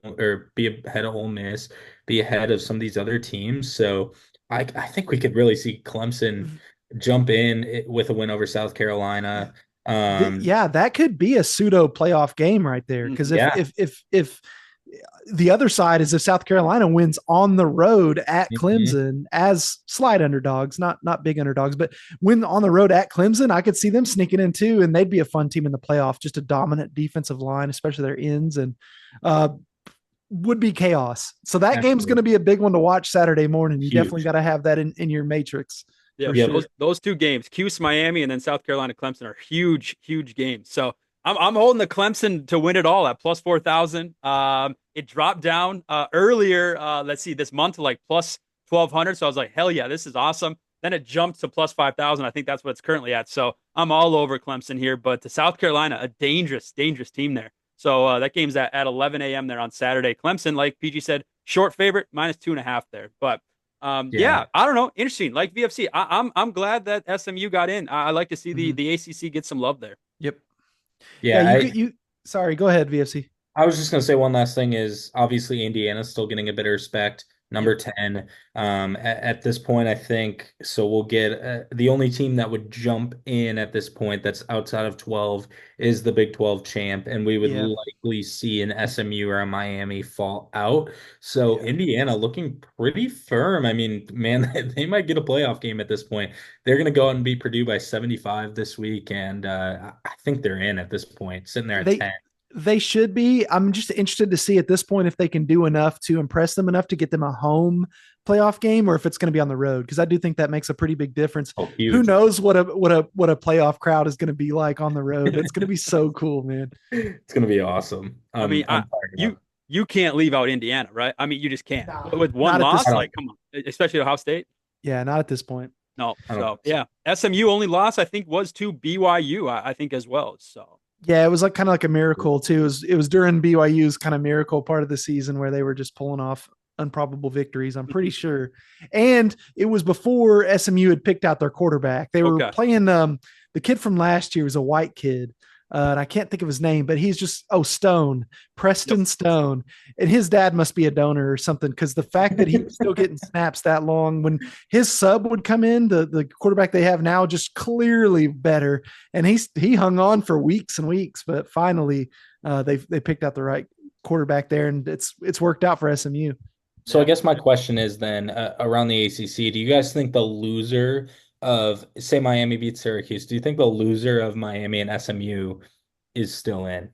or be ahead of Ole Miss, be ahead of some of these other teams. So I think we could really see Clemson jump in with a win over South Carolina. Yeah, that could be a pseudo playoff game right there. Because Yeah. if the other side is if South Carolina wins on the road at Mhm. Clemson as slight underdogs, not big underdogs, but win on the road at Clemson, I could see them sneaking in too, and they'd be a fun team in the playoff. Just a dominant defensive line, especially their ends, and uh, would be chaos. So that game's going Absolutely. to be a big one to watch Saturday morning. You definitely Huge. got to have that in your matrix Yeah, for Yep. sure. those two games, Cuse Miami and then South Carolina Clemson are huge, huge games. So I'm holding the Clemson to win it all at plus 4,000. It dropped down earlier. Let's see, this month to like plus 1,200. So I was like, hell yeah, this is awesome. Then it jumped to plus 5,000. I think that's what it's currently at. So I'm all over Clemson here. But to South Carolina, a dangerous, dangerous team there. So that game's at 11 a.m. there on Saturday. Clemson, like PG said, short favorite, minus 2.5 there. But Yeah. yeah, I don't know. Interesting. Like VFC, I'm glad that SMU got in. I like to see the Mhm. the ACC get some love there. Yep. Yeah, Yeah. you could you. Sorry, go ahead, VFC. I was just going to say one last thing is obviously Indiana's still getting a bit of respect. Yep. Number 10. At this point, I think so. We'll get the only team that would jump in at this point that's outside of 12 is the Big 12 champ, and we would Yeah, likely see an SMU or a Miami fall out. So yeah. Indiana looking pretty firm. I mean, man, they might get a playoff game at this point. They're going to go out and beat Purdue by 75 this week, and I think they're in at this point, sitting there at They 10. they should be. I'm just interested to see at this point if they can do enough to impress them enough to get them a home playoff game, or if it's going to be on the road, because I do think that makes a pretty big difference. Oh, Who huge. knows what a playoff crowd is going to be like on the road? It's going to be so cool, man. It's gonna be awesome. I mean, I'm fired you up. you can't leave out Indiana, right? I mean, you just can't. No, With one not at this. I loss, don't. like come on, especially Ohio State. Yeah, not at this point. No. I don't So think so. yeah, SMU only loss I think was to BYU. I think as well. So Yeah, it was like kind of like a miracle too. It was during BYU's kind of miracle part of the season where they were just pulling off improbable victories. I'm pretty sure, and it was before SMU had picked out their quarterback. They were okay. playing the kid from last year was a white kid, and I can't think of his name, but he's just Stone, Yep. Preston Stone, and his dad must be a donor or something because the fact that he was still getting snaps that long when his sub would come in, the quarterback they have now just clearly better, and he hung on for weeks and weeks, but finally they picked out the right quarterback there, and it's worked out for SMU. So I Yeah. guess my question is then around the ACC, do you guys think the loser of say Miami beats Syracuse, do you think the loser of Miami and SMU is still in?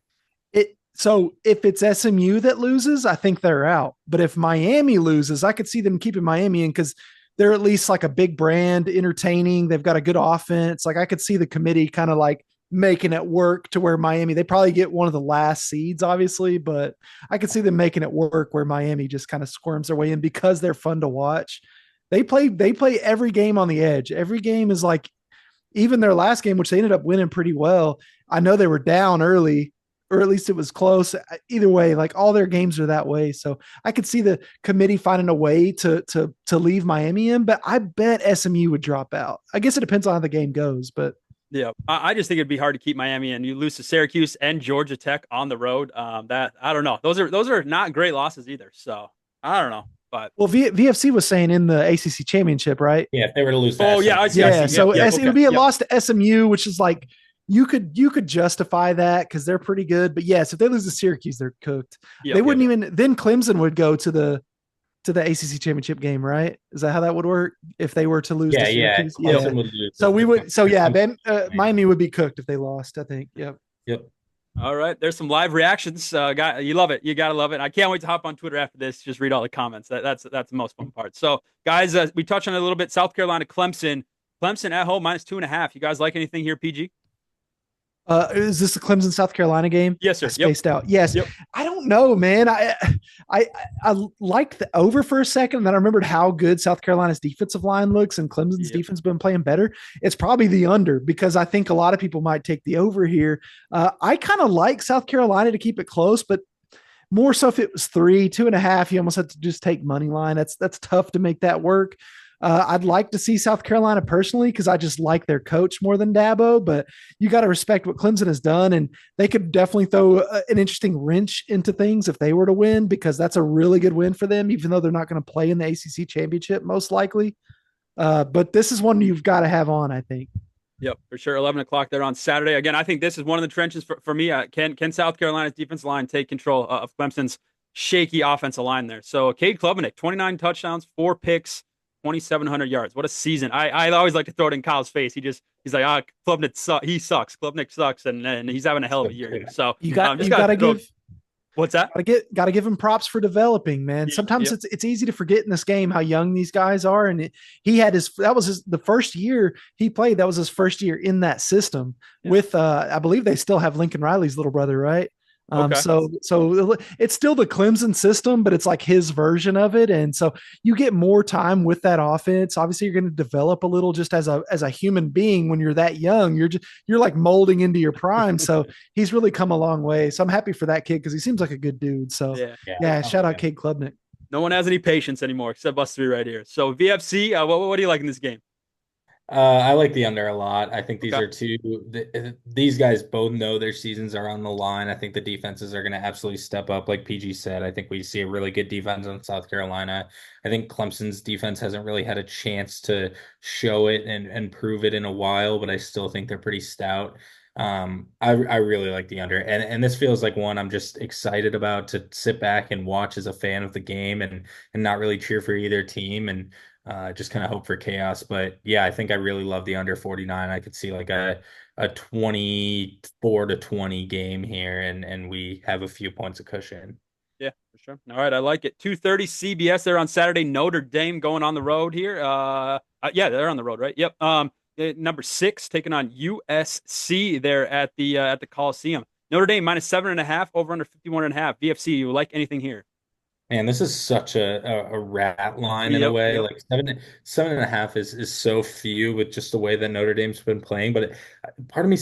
So if it's SMU that loses, I think they're out. But if Miami loses, I could see them keeping Miami in because they're at least like a big brand, entertaining. They've got a good offense. Like I could see the committee kind of like making it work to where Miami, they probably get one of the last seeds, obviously, but I could see them making it work where Miami just kind of squirms their way in because they're fun to watch. They play every game on the edge. Every game is like even their last game, which they ended up winning pretty well. I know they were down early, or at least it was close. Either way, like all their games are that way. So I could see the committee finding a way to leave Miami in, but I bet SMU would drop out. I guess it depends on how the game goes, but Yeah, I just think it'd be hard to keep Miami, and you lose to Syracuse and Georgia Tech on the road. That I don't know. Those are not great losses either. So I don't know, but well, VFC was saying in the ACC championship, right? Yeah, if they were to lose to oh yeah, SMU. I see. I Yeah, see. so Yeah, it would be a yeah, loss to SMU, which is like you could justify that because they're pretty good. But yes, if they lose to Syracuse, they're cooked. yeah, They yeah. wouldn't even then Clemson would go to the ACC championship game, right? Is that how that would work if they were to lose to Yeah. Syracuse? Yeah. Clemson would lose. So we would. So yeah, then Miami. Miami would be cooked if they lost. I think. Yep. Yep. All right, there's some live reactions. You love it. You gotta love it. I can't wait to hop on Twitter after this. Just read all the comments. That's the most fun part. So, guys, we touched on it a little bit. South Carolina, Clemson. Clemson at home minus 2.5. You guys like anything here, PG? Is this the Clemson South Carolina game? Yes, sir. I Yep. spaced out. Yes. Yep. I don't know, man. I liked the over for a second, and then I remembered how good South Carolina's defensive line looks, and Clemson's Yep. defense been playing better. It's probably the under because I think a lot of people might take the over here. I kind of like South Carolina to keep it close, but more so if it was 3, 2.5, you almost have to just take money line. That's tough to make that work. I'd like to see South Carolina personally because I just like their coach more than Dabo, but you got to respect what Clemson has done. And they could definitely throw an interesting wrench into things if they were to win, because that's a really good win for them, even though they're not going to play in the ACC championship most likely. But this is one you've got to have on, I think. Yep, for sure. 11 o'clock there on Saturday. Again, I think this is one of the trenches for me. Can South Carolina's defensive line take control of Clemson's shaky offensive line there? So Cade Klubnik, 29 touchdowns, 4 picks, 2,700 yards. What a season. I always like to throw it in Kyle's face. He's like, Klubnik he sucks. Klubnik sucks, and he's having a hell of a year here. So You got just you got to throw, give what's that? got to give him props for developing, man. Yeah, Sometimes yep. it's easy to forget in this game how young these guys are, and he had the first year he played. That was his first year in that system Yeah. with I believe they still have Lincoln Riley's little brother, right? Okay. So it's still the Clemson system, but it's like his version of it, and so you get more time with that offense. Obviously, you're going to develop a little just as a human being when you're that young. You're like molding into your prime. So he's really come a long way. So I'm happy for that kid because he seems like a good dude. So Yeah. yeah, Oh, shout out yeah. Cade Klubnik. No one has any patience anymore except us three right here. So VFC, what do you like in this game? I like the under a lot. I think these Okay. are these guys both know their seasons are on the line. I think the defenses are going to absolutely step up. Like PG said, I think we see a really good defense in South Carolina. I think Clemson's defense hasn't really had a chance to show it and prove it in a while, but I still think they're pretty stout. I really like the under, and this feels like one I'm just excited about to sit back and watch as a fan of the game and not really cheer for either team and just kind of hope for chaos. But yeah, I think I really love the under 49. I could see like a 24-20 game here and we have a few points of cushion. Yeah, for sure. All right, I like it. 2:30 CBS there on Saturday. Notre Dame going on the road here. Yeah, they're on the road, right? Yep. Number 6 taking on USC there at the Coliseum. Notre Dame -7.5, over under 51.5. VFC, you like anything here? Man, this is such a rat line in a Yep, way. yep. Like seven and a half is so few with just the way that Notre Dame's been playing. But part of me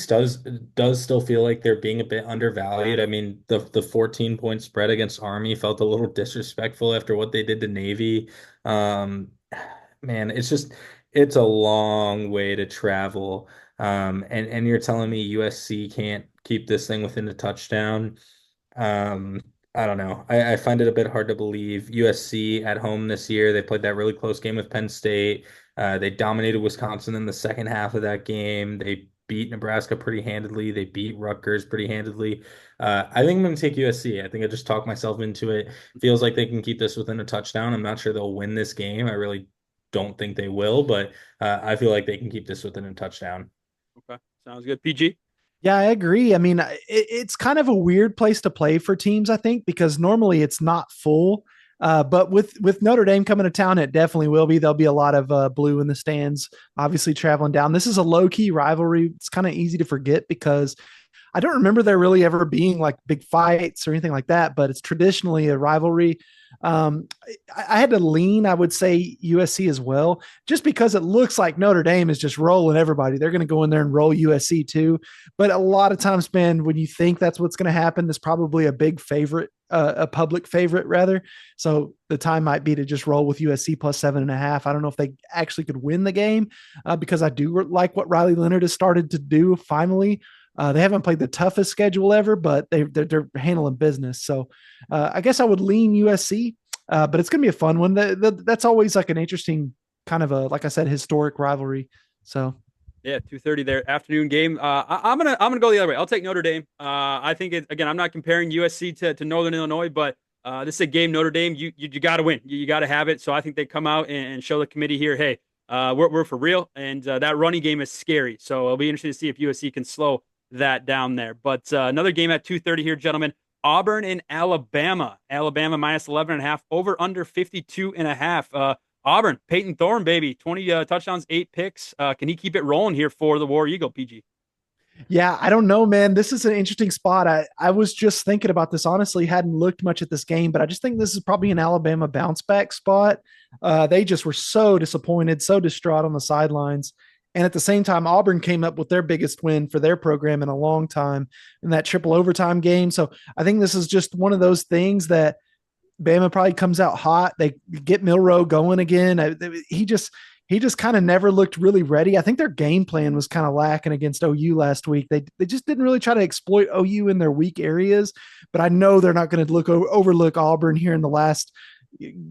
does still feel like they're being a bit undervalued. I mean, the 14-point spread against Army felt a little disrespectful after what they did to Navy. Um, Man, it's a long way to travel. And you're telling me USC can't keep this thing within a touchdown. Um, I don't know. I find it a bit hard to believe. USC at home this year, they played that really close game with Penn State. They dominated Wisconsin in the second half of that game. They beat Nebraska pretty handedly. They beat Rutgers pretty handedly. I think I'm going to take USC. I think I just talked myself into it. Feels like they can keep this within a touchdown. I'm not sure they'll win this game. I really don't think they will, but I feel like they can keep this within a touchdown. Okay, sounds good. PG. Yeah, I agree. I mean, it's kind of a weird place to play for teams, I think, because normally it's not full. But with Notre Dame coming to town, it definitely will be. There'll be a lot of blue in the stands, obviously traveling down. This is a low key rivalry. It's kind of easy to forget because I don't remember there really ever being like big fights or anything like that, but it's traditionally a rivalry. Um, I had to lean, I would say USC as well, just because it looks like Notre Dame is just rolling everybody. They're going to go in there and roll USC too. But a lot of times, man, when you think that's what's going to happen, there's probably a big favorite, a public favorite rather. So the time might be to just roll with USC +7.5. I don't know if they actually could win the game because I do like what Riley Leonard has started to do finally. They haven't played the toughest schedule ever, but they're handling business. So I guess I would lean USC, but it's going to be a fun one. That's always like an interesting kind of like I said, historic rivalry. So Yeah, 2:30 there, afternoon game. I'm gonna go the other way. I'll take Notre Dame. I think again, I'm not comparing USC to Northern Illinois, but this is a game Notre Dame. You got to win. You got to have it. So I think they come out and show the committee here, hey, we're for real, and that running game is scary. So it'll be interesting to see if USC can slow that down there. But another game at 2:30 here, gentlemen. Auburn and Alabama. Alabama -11.5, over under 52.5. Auburn, Peyton Thorne, baby, 20 touchdowns, 8 picks. Can he keep it rolling here for the War Eagle, PG? yeah, I don't know, man. This is an interesting spot. I was just thinking about this. Honestly, hadn't looked much at this game, but I just think this is probably an Alabama bounce back spot. They just were so disappointed, so distraught on the sidelines. And at the same time, Auburn came up with their biggest win for their program in a long time in that triple overtime game. So I think this is just one of those things that Bama probably comes out hot. They get Milroe going again. He just kind of never looked really ready. I think their game plan was kind of lacking against OU last week. They just didn't really try to exploit OU in their weak areas. But I know they're not going to overlook Auburn here in the last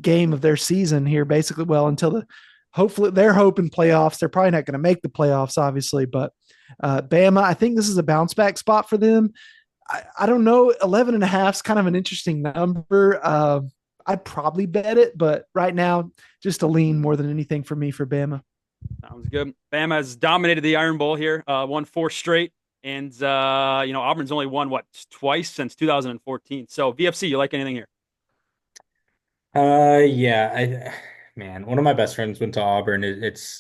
game of their season here, basically. Well, until hopefully they're hoping playoffs. They're probably not going to make the playoffs, obviously, but Bama, I think this is a bounce back spot for them. I don't know. 11 and a half is kind of an interesting number. I'd probably bet it, but right now, just a lean more than anything for me for Bama. Sounds good. Bama has dominated the Iron Bowl here, won 4 straight. And, Auburn's only won, twice since 2014. So, VFC, you like anything here? Yeah, man, one of my best friends went to Auburn.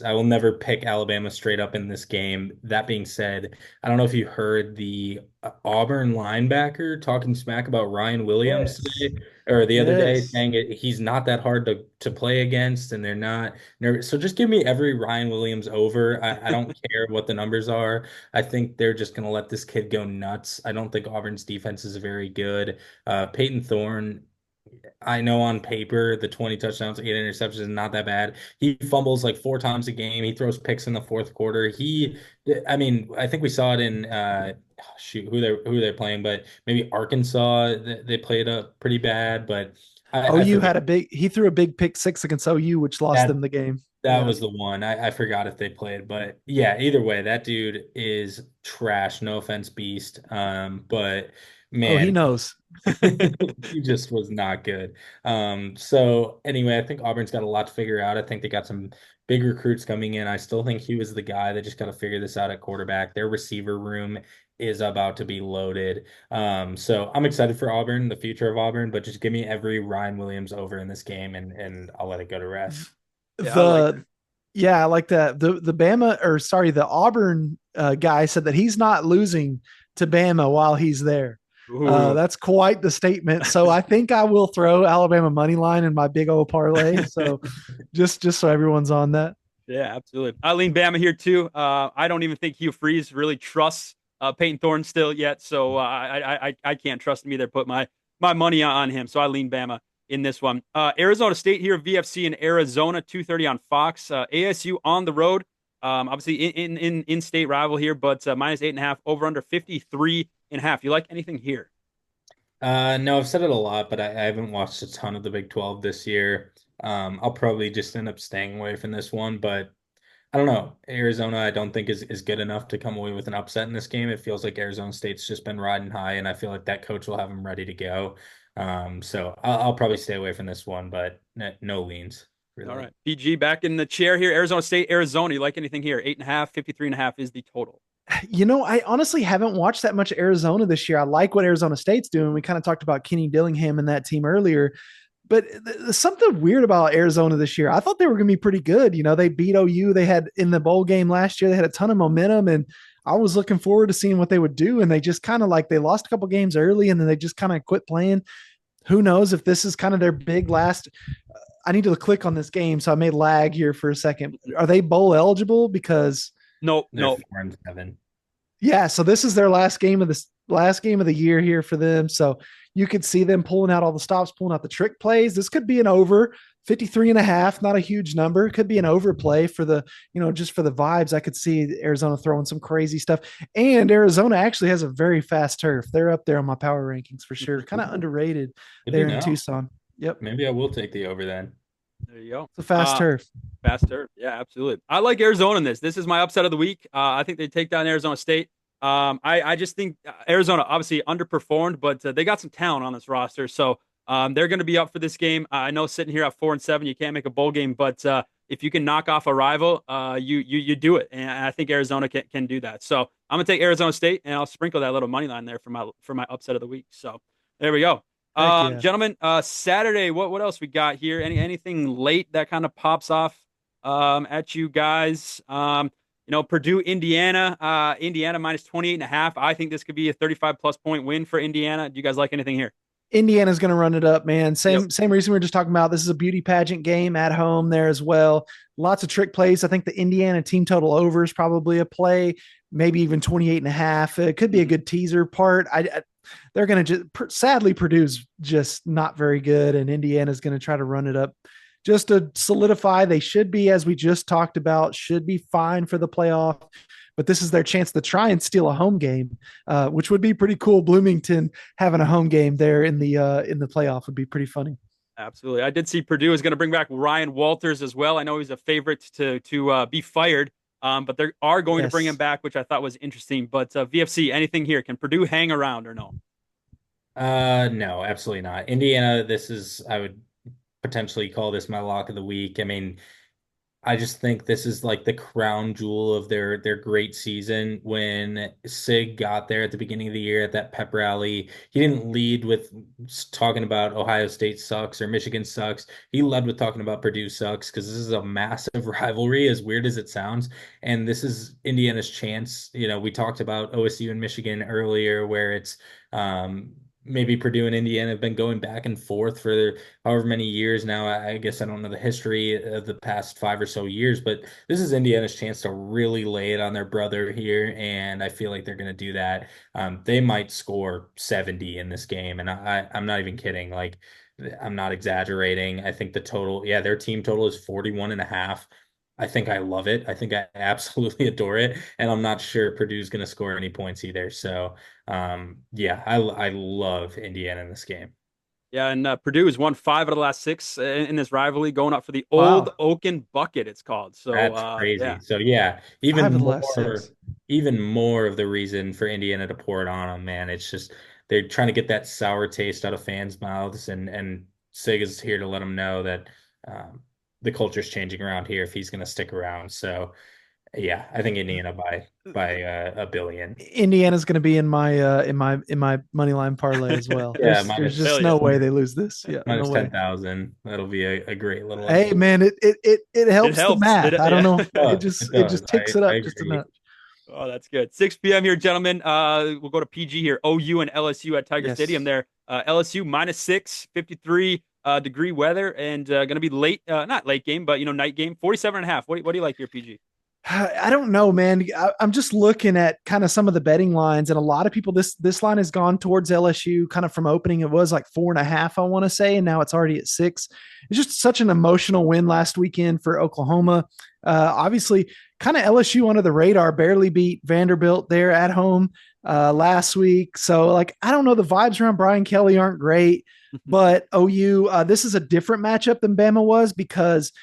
I will never pick Alabama straight up in this game. That being said, I don't know if you heard the Auburn linebacker talking smack about Ryan Williams Yes. today or the other day, Yes. saying he's not that hard to play against, and they're not nervous. So just give me every Ryan Williams over. I don't care what the numbers are. I think they're just gonna let this kid go nuts. I don't think Auburn's defense is very good. Peyton Thorne. I know on paper the 20 touchdowns, 8 interceptions is not that bad. He fumbles like 4 times a game. He throws picks in the fourth quarter. I mean, I think we saw it in shoot who they're playing, but maybe Arkansas. They played up pretty bad, but I OU forget had he threw a big pick six against OU, which lost them that the game. that Yeah. was the one. I forgot if they played, but yeah, either way, that dude is trash. No offense, Beast. But Oh, he man, knows. he just was not good. So anyway, I think Auburn's got a lot to figure out. I think they got some big recruits coming in. I still think he was the guy. They just got to figure this out at quarterback. Their receiver room is about to be loaded. So I'm excited for Auburn, the future of Auburn, but just give me every Ryan Williams over in this game and I'll let it go to rest. Yeah, I like The Yeah, I like that. The Bama or sorry, the Auburn guy said that he's not losing to Bama while he's there. that. Ooh. That's quite the statement. So I think I will throw Alabama money line in my big old parlay. So just so everyone's on that. Yeah, absolutely. I lean Bama here too. I don't even think Hugh Freeze really trusts Peyton Thorne still yet, so I can't trust him either. Put my money on him, so I lean Bama in this one. Arizona State here, VFC in Arizona, 2:30 on Fox. ASU on the road, obviously in state rival here, but -8.5 over under 53.5. You like anything here? No, I've said it a lot, but I haven't watched a ton of the Big 12 this year. I'll probably just end up staying away from this one, but I don't know. Arizona, I don't think is good enough to come away with an upset in this game. It feels like Arizona State's just been riding high, and I feel like that coach will have them ready to go. So I'll probably stay away from this one, but no leans, All really. right, PG back in the chair here. Arizona State, Arizona. You like anything here? 8.5, 53.5 is the total. I honestly haven't watched that much Arizona this year. I like what Arizona State's doing. We kind of talked about Kenny Dillingham and that team earlier, but there's something weird about Arizona this year. I thought they were going to be pretty good. They beat OU. They had in the bowl game last year, they had a ton of momentum, and I was looking forward to seeing what they would do. And they just kind of they lost a couple games early and then they just kind of quit playing. Who knows if this is kind of their big last. I need to click on this game, so I may lag here for a second. Are they bowl eligible? Because No, They're no. 4-7. yeah, so this is their last game of the year here for them. So you could see them pulling out all the stops, pulling out the trick plays. This could be an over 53 and a half, not a huge number. It could be an overplay for just for the vibes. I could see Arizona throwing some crazy stuff. And Arizona actually has a very fast turf. They're up there on my power rankings for sure. Kind of underrated Good to there in know. Tucson. Yep. Maybe I will take the over then. There you go. It's a fast turf. Faster. Yeah, absolutely. I like Arizona in this. This is my upset of the week. I think they take down Arizona State. I just think Arizona obviously underperformed, but they got some talent on this roster. So they're going to be up for this game. I know sitting here at 4-7, you can't make a bowl game, but if you can knock off a rival, you do it. And I think Arizona can do that. So I'm going to take Arizona State, and I'll sprinkle that little money line there for my upset of the week. So there we go. Heck yeah. Gentlemen, Saturday, what else we got here? Anything late that kind of pops off at you guys? Purdue, Indiana, Indiana -28.5. I think this could be a 35+ point win for Indiana. Do you guys like anything here? Indiana's going to run it up, man. Yep. Same reason we were just talking about. This is a beauty pageant game at home there as well. Lots of trick plays. I think the Indiana team total over is probably a play, maybe even 28.5. It could be a good teaser part. they're going to just sadly Purdue's just not very good, and Indiana's going to try to run it up just to solidify. They should be, as we just talked about, should be fine for the playoff. But this is their chance to try and steal a home game, which would be pretty cool. Bloomington having a home game there in the playoff would be pretty funny. Absolutely. I did see Purdue is going to bring back Ryan Walters as well. I know he's a favorite to be fired, but they are going to bring him Yes. back, which I thought was interesting. But VFC, anything here? Can Purdue hang around or no? No, absolutely not. Indiana, I would potentially call this my lock of the week. I mean, I just think this is like the crown jewel of their great season. When Sig got there at the beginning of the year at that pep rally, he didn't lead with talking about Ohio State sucks or Michigan sucks. He led with talking about Purdue sucks because this is a massive rivalry, as weird as it sounds. And this is Indiana's chance. You know, we talked about OSU and Michigan earlier, where it's maybe Purdue and Indiana have been going back and forth for however many years now. I guess I don't know the history of the past 5 or so years, but this is Indiana's chance to really lay it on their brother here, and I feel like they're going to do that. They might score 70 in this game, and I'm not even kidding. Like, I'm not exaggerating. I think the total, yeah, their team total is 41 and a half. I think I love it. I think I absolutely adore it, and I'm not sure Purdue's going to score any points either. So, yeah, I love Indiana in this game. Yeah, and Purdue has won 5 out of the last 6 in this rivalry, going up for the Old Wow. Oaken Bucket, it's called. So, That's yeah, crazy. So yeah, Five of the last six. even more of the reason for Indiana to pour it on them, man. It's just they're trying to get that sour taste out of fans' mouths, and Sig is here to let them know that the culture's changing around here if he's going to stick around. So yeah, I think Indiana by a billion. Indiana's going to be in my money line parlay as well. Yeah, There's hell just yeah. no way they lose this. Yeah, no minus way. 10,000. That'll be a great little Hey upset. man, it It helps the helps. math. I don't Yeah. know. It It does. just ticks it I up just agree. enough. Oh, that's good. 6 p.m. here, gentlemen. We'll go to PG here. OU and LSU at Tiger Stadium Yes. there. LSU -6, 53 degree weather, and going to be late, not late game, but night game, 47 and a half. What do you like here, PG? I don't know, man. I'm just looking at kind of some of the betting lines, and a lot of people this line has gone towards LSU. Kind of from opening, it was like 4.5, I want to say, and now it's already at 6. It's just such an emotional win last weekend for Oklahoma. Obviously, kind of LSU under the radar, barely beat Vanderbilt there at home last week. So, like, I don't know, the vibes around Brian Kelly aren't great, but OU, this is a different matchup than Bama was because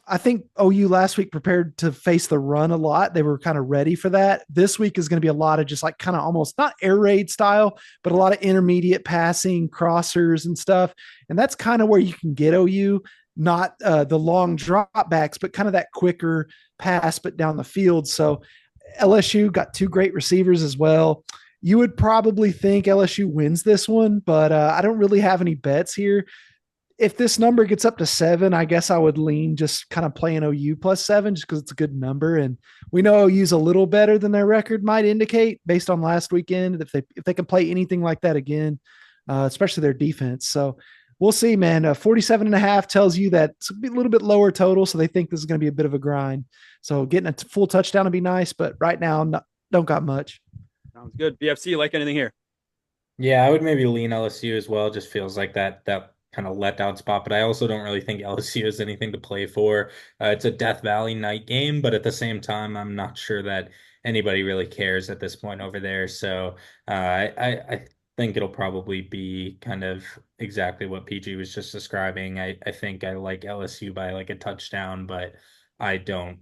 I think OU last week prepared to face the run a lot. They were kind of ready for that. This week is going to be a lot of just like kind of almost not air raid style, but a lot of intermediate passing, crossers and stuff. And that's kind of where you can get OU, not the long dropbacks, but kind of that quicker pass, but down the field. So LSU got two great receivers as well. You would probably think LSU wins this one, but I don't really have any bets here. If this number gets up to 7, I guess I would lean just kind of playing OU +7 just because it's a good number. And we know OU's a little better than their record might indicate based on last weekend. If they can play anything like that again, especially their defense. So we'll see, man. 47 and a half tells you that it's a little bit lower total. So they think this is going to be a bit of a grind. So getting a full touchdown would be nice, but right now, don't got much. Sounds good. BFC, you like anything here? Yeah, I would maybe lean LSU as well. Just feels like that kind of letdown spot, but I also don't really think LSU has anything to play for. It's a Death Valley night game, but at the same time, I'm not sure that anybody really cares at this point over there. So I think it'll probably be kind of exactly what PG was just describing. I think I like LSU by like a touchdown, but I don't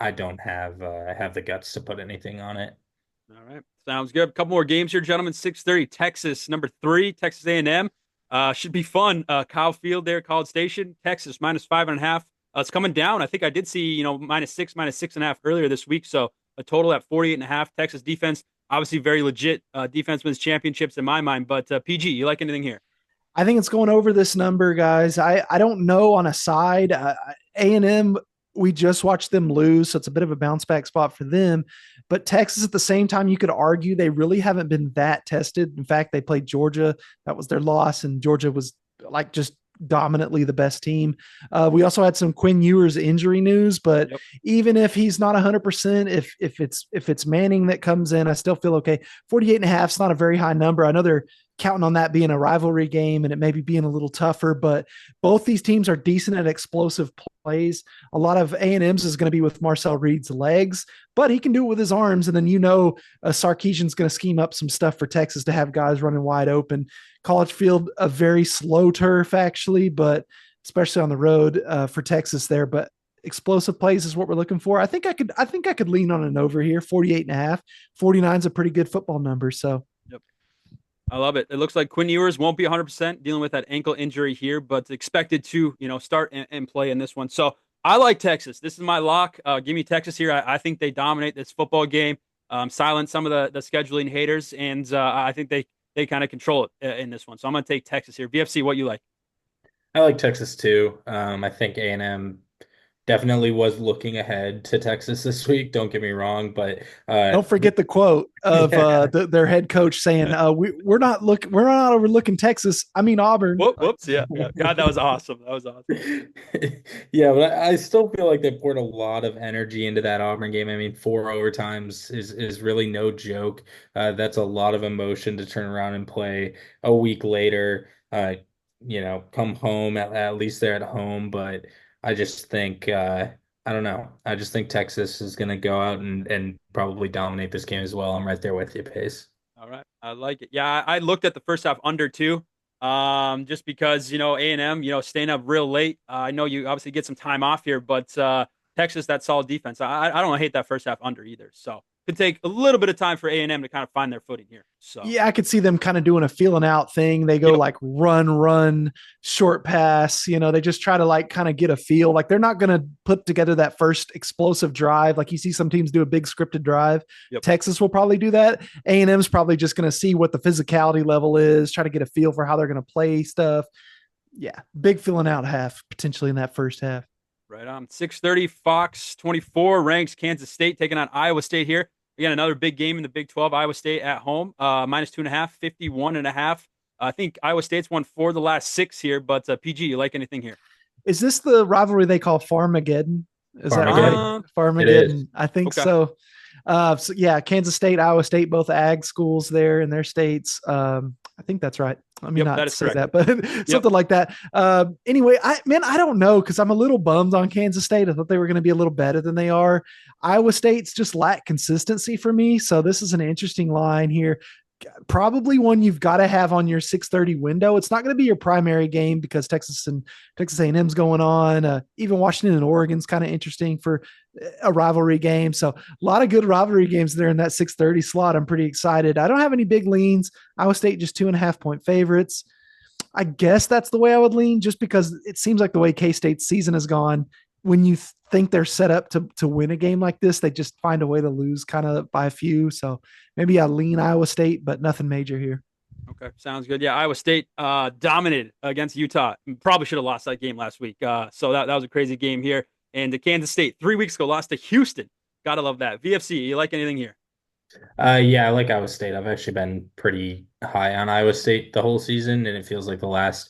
I don't have the guts to put anything on it. All right, sounds good. A couple more games here, gentlemen. 6:30, Texas, number 3, Texas A&M. Should be fun. Kyle Field there, College Station, Texas -5.5. It's coming down. I think I did see -6, -6.5 earlier this week. So a total at 48.5. Texas defense, obviously very legit. Defense wins championships in my mind. But PG, you like anything here? I think it's going over this number, guys. I don't know on a side. A&M, we just watched them lose, so it's a bit of a bounce back spot for them. But Texas, at the same time, you could argue they really haven't been that tested. In fact, they played Georgia. That was their loss, and Georgia was like just dominantly the best team. We also had some Quinn Ewers injury news, but Yep. even if he's not 100%, if it's Manning that comes in, I still feel okay. 48 and a half is not a very high number. I know they're counting on that being a rivalry game and it maybe being a little tougher, but both these teams are decent at explosive plays. A lot of A&M's is going to be with Marcel Reed's legs, but he can do it with his arms. And then Sarkisian's going to scheme up some stuff for Texas to have guys running wide open. College Field, a very slow turf actually, but especially on the road for Texas there. But explosive plays is what we're looking for. I think I could lean on an over here, 48 and a half. 49 is a pretty good football number. So Yep. I love it. It looks like Quinn Ewers won't be 100% dealing with that ankle injury here, but expected to, start and play in this one. So I like Texas. This is my lock. Give me Texas here. I think they dominate this football game, silence some of the scheduling haters, and I think they kind of control it in this one. So I'm going to take Texas here. VFC, what you like? I like Texas too. I think A&M definitely was looking ahead to Texas this week. Don't get me wrong, but don't forget the quote of yeah. their head coach saying, we're not overlooking Texas. I mean Auburn." Whoops. Yeah. God, that was awesome. That was awesome. Yeah, but I still feel like they poured a lot of energy into that Auburn game. I mean, 4 overtimes is really no joke. That's a lot of emotion to turn around and play a week later. Come home at least they're at home, but I just think I don't know. I just think Texas is going to go out and probably dominate this game as well. I'm right there with you, Pace. All right. I like it. Yeah, I looked at the first half under too. Just because, A&M, staying up real late. I know you obviously get some time off here, but Texas, that solid defense. I don't hate that first half under either. So could take a little bit of time for A&M to kind of find their footing here. So Yeah, I could see them kind of doing a feeling out thing. They go yep, like run, short pass. They just try to like kind of get a feel. Like they're not going to put together that first explosive drive. Like you see some teams do a big scripted drive. yep. Texas will probably do that. A&M's probably just going to see what the physicality level is, try to get a feel for how they're going to play stuff. Yeah, big filling out half potentially in that first half. Right on. 6:30, Fox 24 ranks Kansas State taking on Iowa State here. Again, another big game in the Big 12. Iowa State at home, -2.5, 51.5. I think Iowa State's won 4 of the last 6 here, but PG, you like anything here? Is this the rivalry they call Farmageddon? Is that right? Farmageddon. It is. Farmageddon. I think Okay. so. So yeah, Kansas State, Iowa State, both ag schools there in their states. I think that's right. Let me Yep, not that is say correct. that, but Yep. something like that. Anyway, I don't know because I'm a little bummed on Kansas State. I thought they were going to be a little better than they are. Iowa State's just lack consistency for me. So this is an interesting line here. Probably one you've got to have on your 6:30 window. It's not going to be your primary game because Texas A&M's going on. Even Washington and Oregon's kind of interesting for a rivalry game. So a lot of good rivalry games there in that 6:30 slot. I'm pretty excited. I don't have any big leans. Iowa State just 2.5 point favorites. I guess that's the way I would lean, just because it seems like the way K-State's season has gone. When you think they're set up to win a game like this, they just find a way to lose kind of by a few. So maybe I lean Iowa State, but nothing major here. Okay, sounds good. Yeah, Iowa State dominated against Utah. Probably should have lost that game last week. So that was a crazy game here. And the Kansas State 3 weeks ago lost to Houston. Gotta love that. VFC, you like anything here? Yeah, I like Iowa State. I've actually been pretty high on Iowa State the whole season, and it feels like the last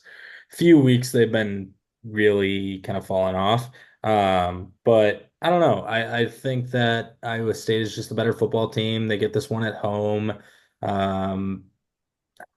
few weeks they've been really kind of falling off. But I don't know. I think that Iowa State is just a better football team. They get this one at home. Um,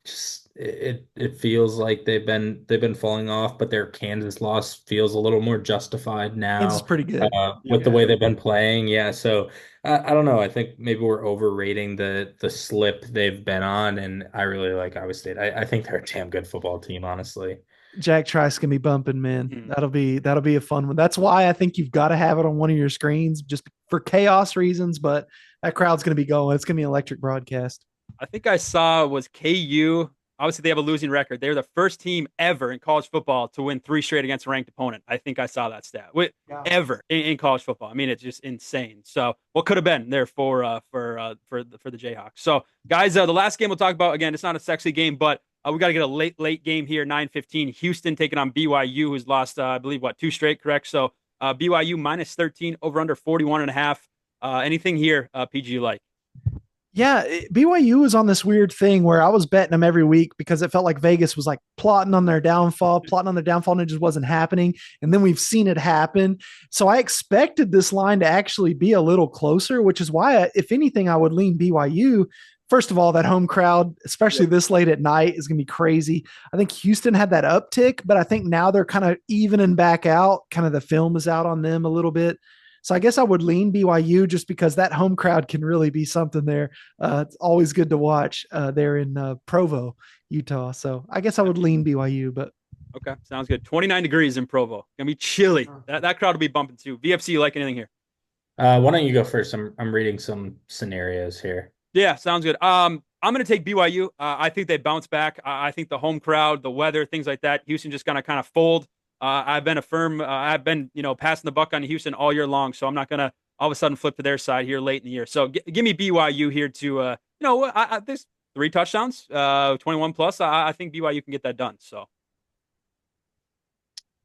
just it feels like they've been falling off, but their Kansas loss feels a little more justified Kansas is now pretty good. Yep. with the way they've been playing. Yeah, so I don't know. I think maybe we're overrating the slip they've been on, and I really like Iowa State. I think they're a damn good football team, honestly. Jack Trice can be bumping, man. Mhm. That'll be a fun one. That's why I think you've got to have it on one of your screens just for chaos reasons. But that crowd's going to be going. It's going to be an electric broadcast. I think I saw was KU. Obviously, they have a losing record. They're the first team ever in college football to win 3 straight against a ranked opponent. I think I saw that stat. Ever in college football. I mean, it's just insane. So, what could have been there for the Jayhawks? So, guys, the last game we'll talk about again. It's not a sexy game, but we got to get a late game here. 9:15. Houston taking on BYU, who's lost, I believe, 2 straight. Correct. So, BYU -13 over under 41.5. Anything here, PG, you like? Yeah, BYU was on this weird thing where I was betting them every week because it felt like Vegas was like plotting on their downfall, and it just wasn't happening. And then we've seen it happen. So I expected this line to actually be a little closer, which is why, if anything, I would lean BYU. First of all, that home crowd, especially this late at night, is going to be crazy. I think Houston had that uptick, but I think now they're kind of evening back out. Kind of the film is out on them a little bit. So I guess I would lean BYU just because that home crowd can really be something there. It's always good to watch there in Provo, Utah. So I guess I would lean BYU, but Okay, sounds good. 29 degrees in Provo. Gonna be chilly. That crowd will be bumping too. VFC, you like anything here? Why don't you go first? I'm reading some scenarios here. Yeah, sounds good. I'm going to take BYU. I think they bounce back. I think the home crowd, the weather, things like that. Houston just gonna kind of fold. I've been a firm. I've been passing the buck on Houston all year long, so I'm not gonna all of a sudden flip to their side here late in the year. So give me BYU here to this 3 touchdowns, 21 plus. I think BYU can get that done. So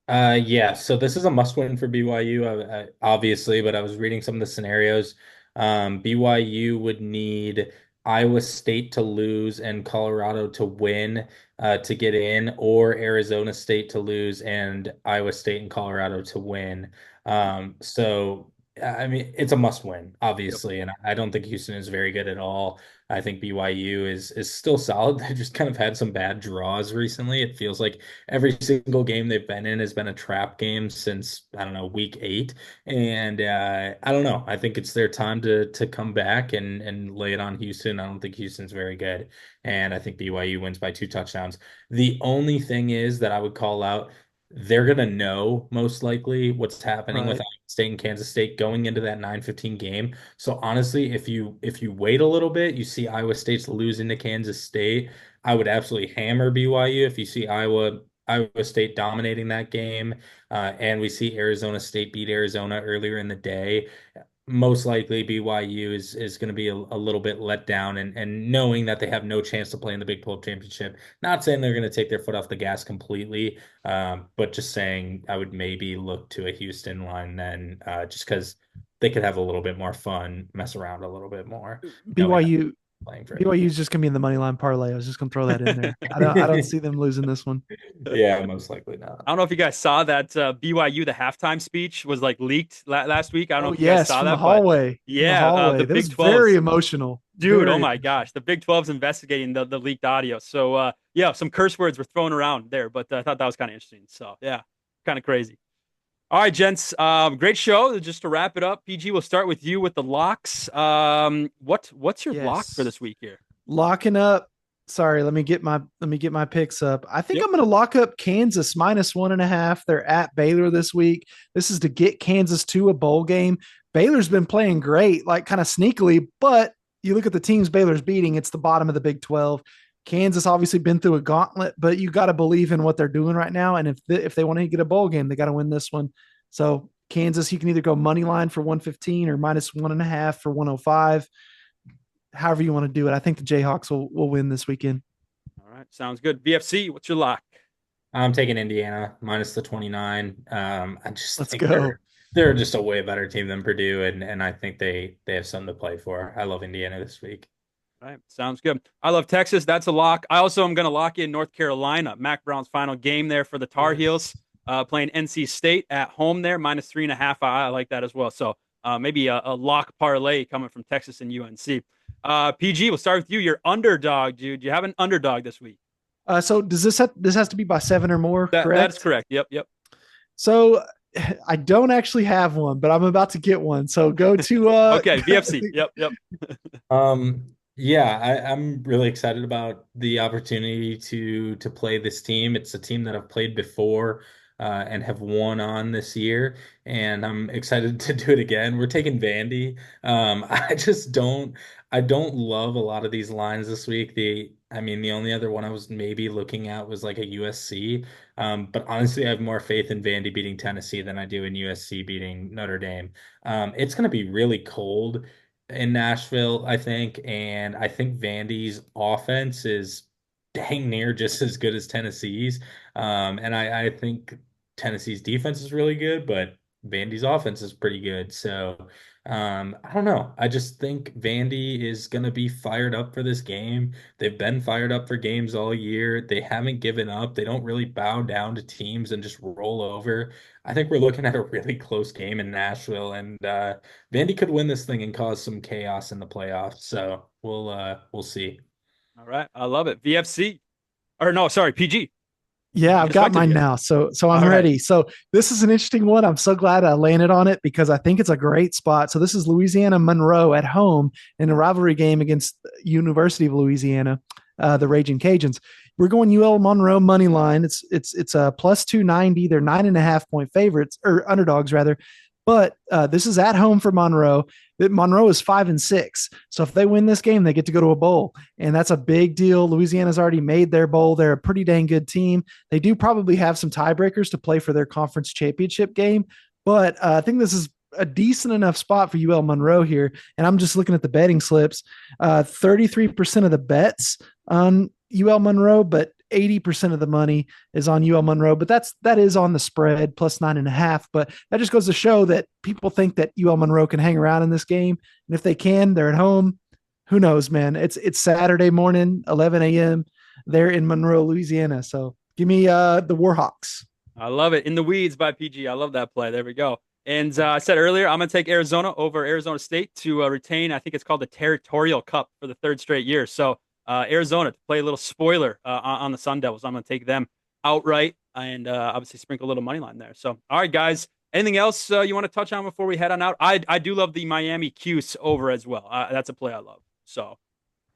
Yeah, so this is a must win for BYU, obviously, but I was reading some of the scenarios. BYU would need Iowa State to lose and Colorado to win to get in, or Arizona State to lose and Iowa State and Colorado to win. So, I mean, it's a must win, yep. obviously, and I don't think Houston is very good at all. I think BYU is still solid. They just kind of had some bad draws recently. It feels like every single game they've been in has been a trap game since, I don't know, week 8. And I don't know. I think it's their time to come back and lay it on Houston. I don't think Houston's very good. And I think BYU wins by 2 touchdowns. The only thing is that I would call out, they're gonna know most likely what's happening with right. Iowa State and Kansas State going into that 9:15 game. So honestly, if you wait a little bit, you see Iowa State's losing to Kansas State. I would absolutely hammer BYU if you see Iowa State dominating that game, and we see Arizona State beat Arizona earlier in the day. Most likely BYU is going to be a little bit let down, and knowing that they have no chance to play in the Big 12 championship. Not saying they're going to take their foot off the gas completely, but just saying I would maybe look to a Houston line then, just because they could have a little bit more fun, mess around a little bit more, knowing that BYU they're playing for it. BYU is just gonna be in the money line parlay. I was just gonna throw that in there. I don't see them losing this one. Yeah, most likely not. I don't know if you guys saw that BYU the halftime speech was like leaked last week. I don't know Oh if you guys yes, saw from the that, but hallway. From the yeah, hallway. the That was Big very 12's emotional. dude. Oh Very my gosh, the Big 12's investigating the leaked audio. So yeah, some curse words were thrown around there, but I thought that was kind of interesting. So yeah, kind of crazy. All right, gents. Great show. Just to wrap it up, PG, we'll start with you with the locks. What's your lock for yes. this week here? Locking up. Sorry, let me get my picks up. I think Yep. I'm going to lock up Kansas -1.5. They're at Baylor this week. This is to get Kansas to a bowl game. Baylor's been playing great, like kind of sneakily, but you look at the teams Baylor's beating, it's the bottom of the Big 12. Kansas obviously been through a gauntlet, but you got to believe in what they're doing right now. And if they want to get a bowl game, they got to win this one. So Kansas, you can either go money line for 115 or -1.5 for 105, however you want to do it. I think the Jayhawks will win this weekend. All right, sounds good. VFC, what's your lock? I'm taking Indiana minus the 29. I just Let's think go. they're just a way better team than Purdue, and I think they have something to play for. I love Indiana this week. All right, sounds good. I love Texas. That's a lock. I also am going to lock in North Carolina. Mac Brown's final game there for the Tar Heels, Yes. playing NC State at home there, -3.5. I like that as well. So maybe a lock parlay coming from Texas and UNC. PG, we'll start with you. You're underdog, dude. You have an underdog this week. So does this has to be by 7 or more, That is correct? correct. Yep, yep. So I don't actually have one, but I'm about to get one. So go to Okay, VFC. Yep, yep. Yeah, I'm really excited about the opportunity to play this team. It's a team that I've played before and have won on this year, and I'm excited to do it again. We're taking Vandy. I don't love a lot of these lines this week. I mean, the only other one I was maybe looking at was like a USC. But honestly, I have more faith in Vandy beating Tennessee than I do in USC beating Notre Dame. It's going to be really cold in Nashville, I think, and I think Vandy's offense is dang near just as good as Tennessee's. And I think Tennessee's defense is really good, but Vandy's offense is pretty good. So I don't know. I just think Vandy is going to be fired up for this game. They've been fired up for games all year. They haven't given up. They don't really bow down to teams and just roll over. I think we're looking at a really close game in Nashville, and Vandy could win this thing and cause some chaos in the playoffs. So we'll see. All right. I love it. VFC. Or no, sorry, PG. Yeah, You I've got respected mine me. now. So I'm All right. ready. So this is an interesting one. I'm so glad I landed on it because I think it's a great spot. So this is Louisiana Monroe at home in a rivalry game against University of Louisiana, the Raging Cajuns. We're going UL Monroe money line. It's a plus 290. They're 9.5 point favorites or underdogs rather. But this is at home for Monroe. Monroe is 5-6. So if they win this game, they get to go to a bowl. And that's a big deal. Louisiana's already made their bowl. They're a pretty dang good team. They do probably have some tiebreakers to play for their conference championship game. But I think this is a decent enough spot for UL Monroe here. And I'm just looking at the betting slips. 33% of the bets on UL Monroe, but 80% of the money is on UL Monroe, but that is on the spread plus 9.5. But that just goes to show that people think that UL Monroe can hang around in this game. And if they can, they're at home. Who knows, man? It's Saturday morning, 11 a.m. They're in Monroe, Louisiana. So give me the Warhawks. I love it. In the Weeds by PG. I love that play. There we go. And I said earlier, I'm going to take Arizona over Arizona State to retain. I think it's called the Territorial Cup for the third straight year. So Arizona to play a little spoiler on the Sun Devils. I'm going to take them outright and obviously sprinkle a little money line there. So, all right, guys. Anything else you want to touch on before we head on out? I do love the Miami Cuse over as well. That's a play I love. So,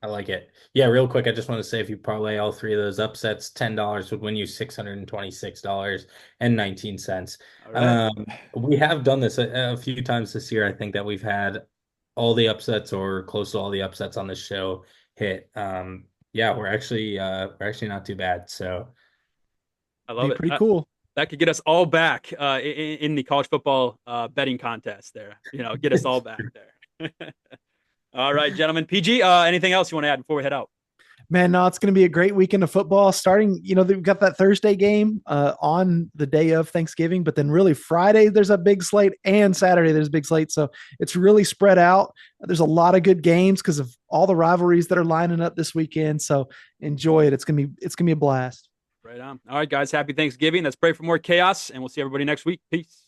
I like it. Yeah, real quick, I just want to say if you parlay all three of those upsets, $10 would win you $626.19. all right. We have done this a few times this year. I think that we've had all the upsets or close to all the upsets on the show hit. Yeah, we're actually not too bad. So I love Be it. pretty cool. That could get us all back in the college football betting contest there. Get us all back there. All right, gentlemen. PG, anything else you want to add before we head out? Man, no, it's going to be a great weekend of football. Starting, we've got that Thursday game on the day of Thanksgiving, but then really Friday there's a big slate and Saturday there's a big slate. So it's really spread out. There's a lot of good games because of all the rivalries that are lining up this weekend. So enjoy it. It's gonna be a blast. Right on. All right, guys. Happy Thanksgiving. Let's pray for more chaos, and we'll see everybody next week. Peace.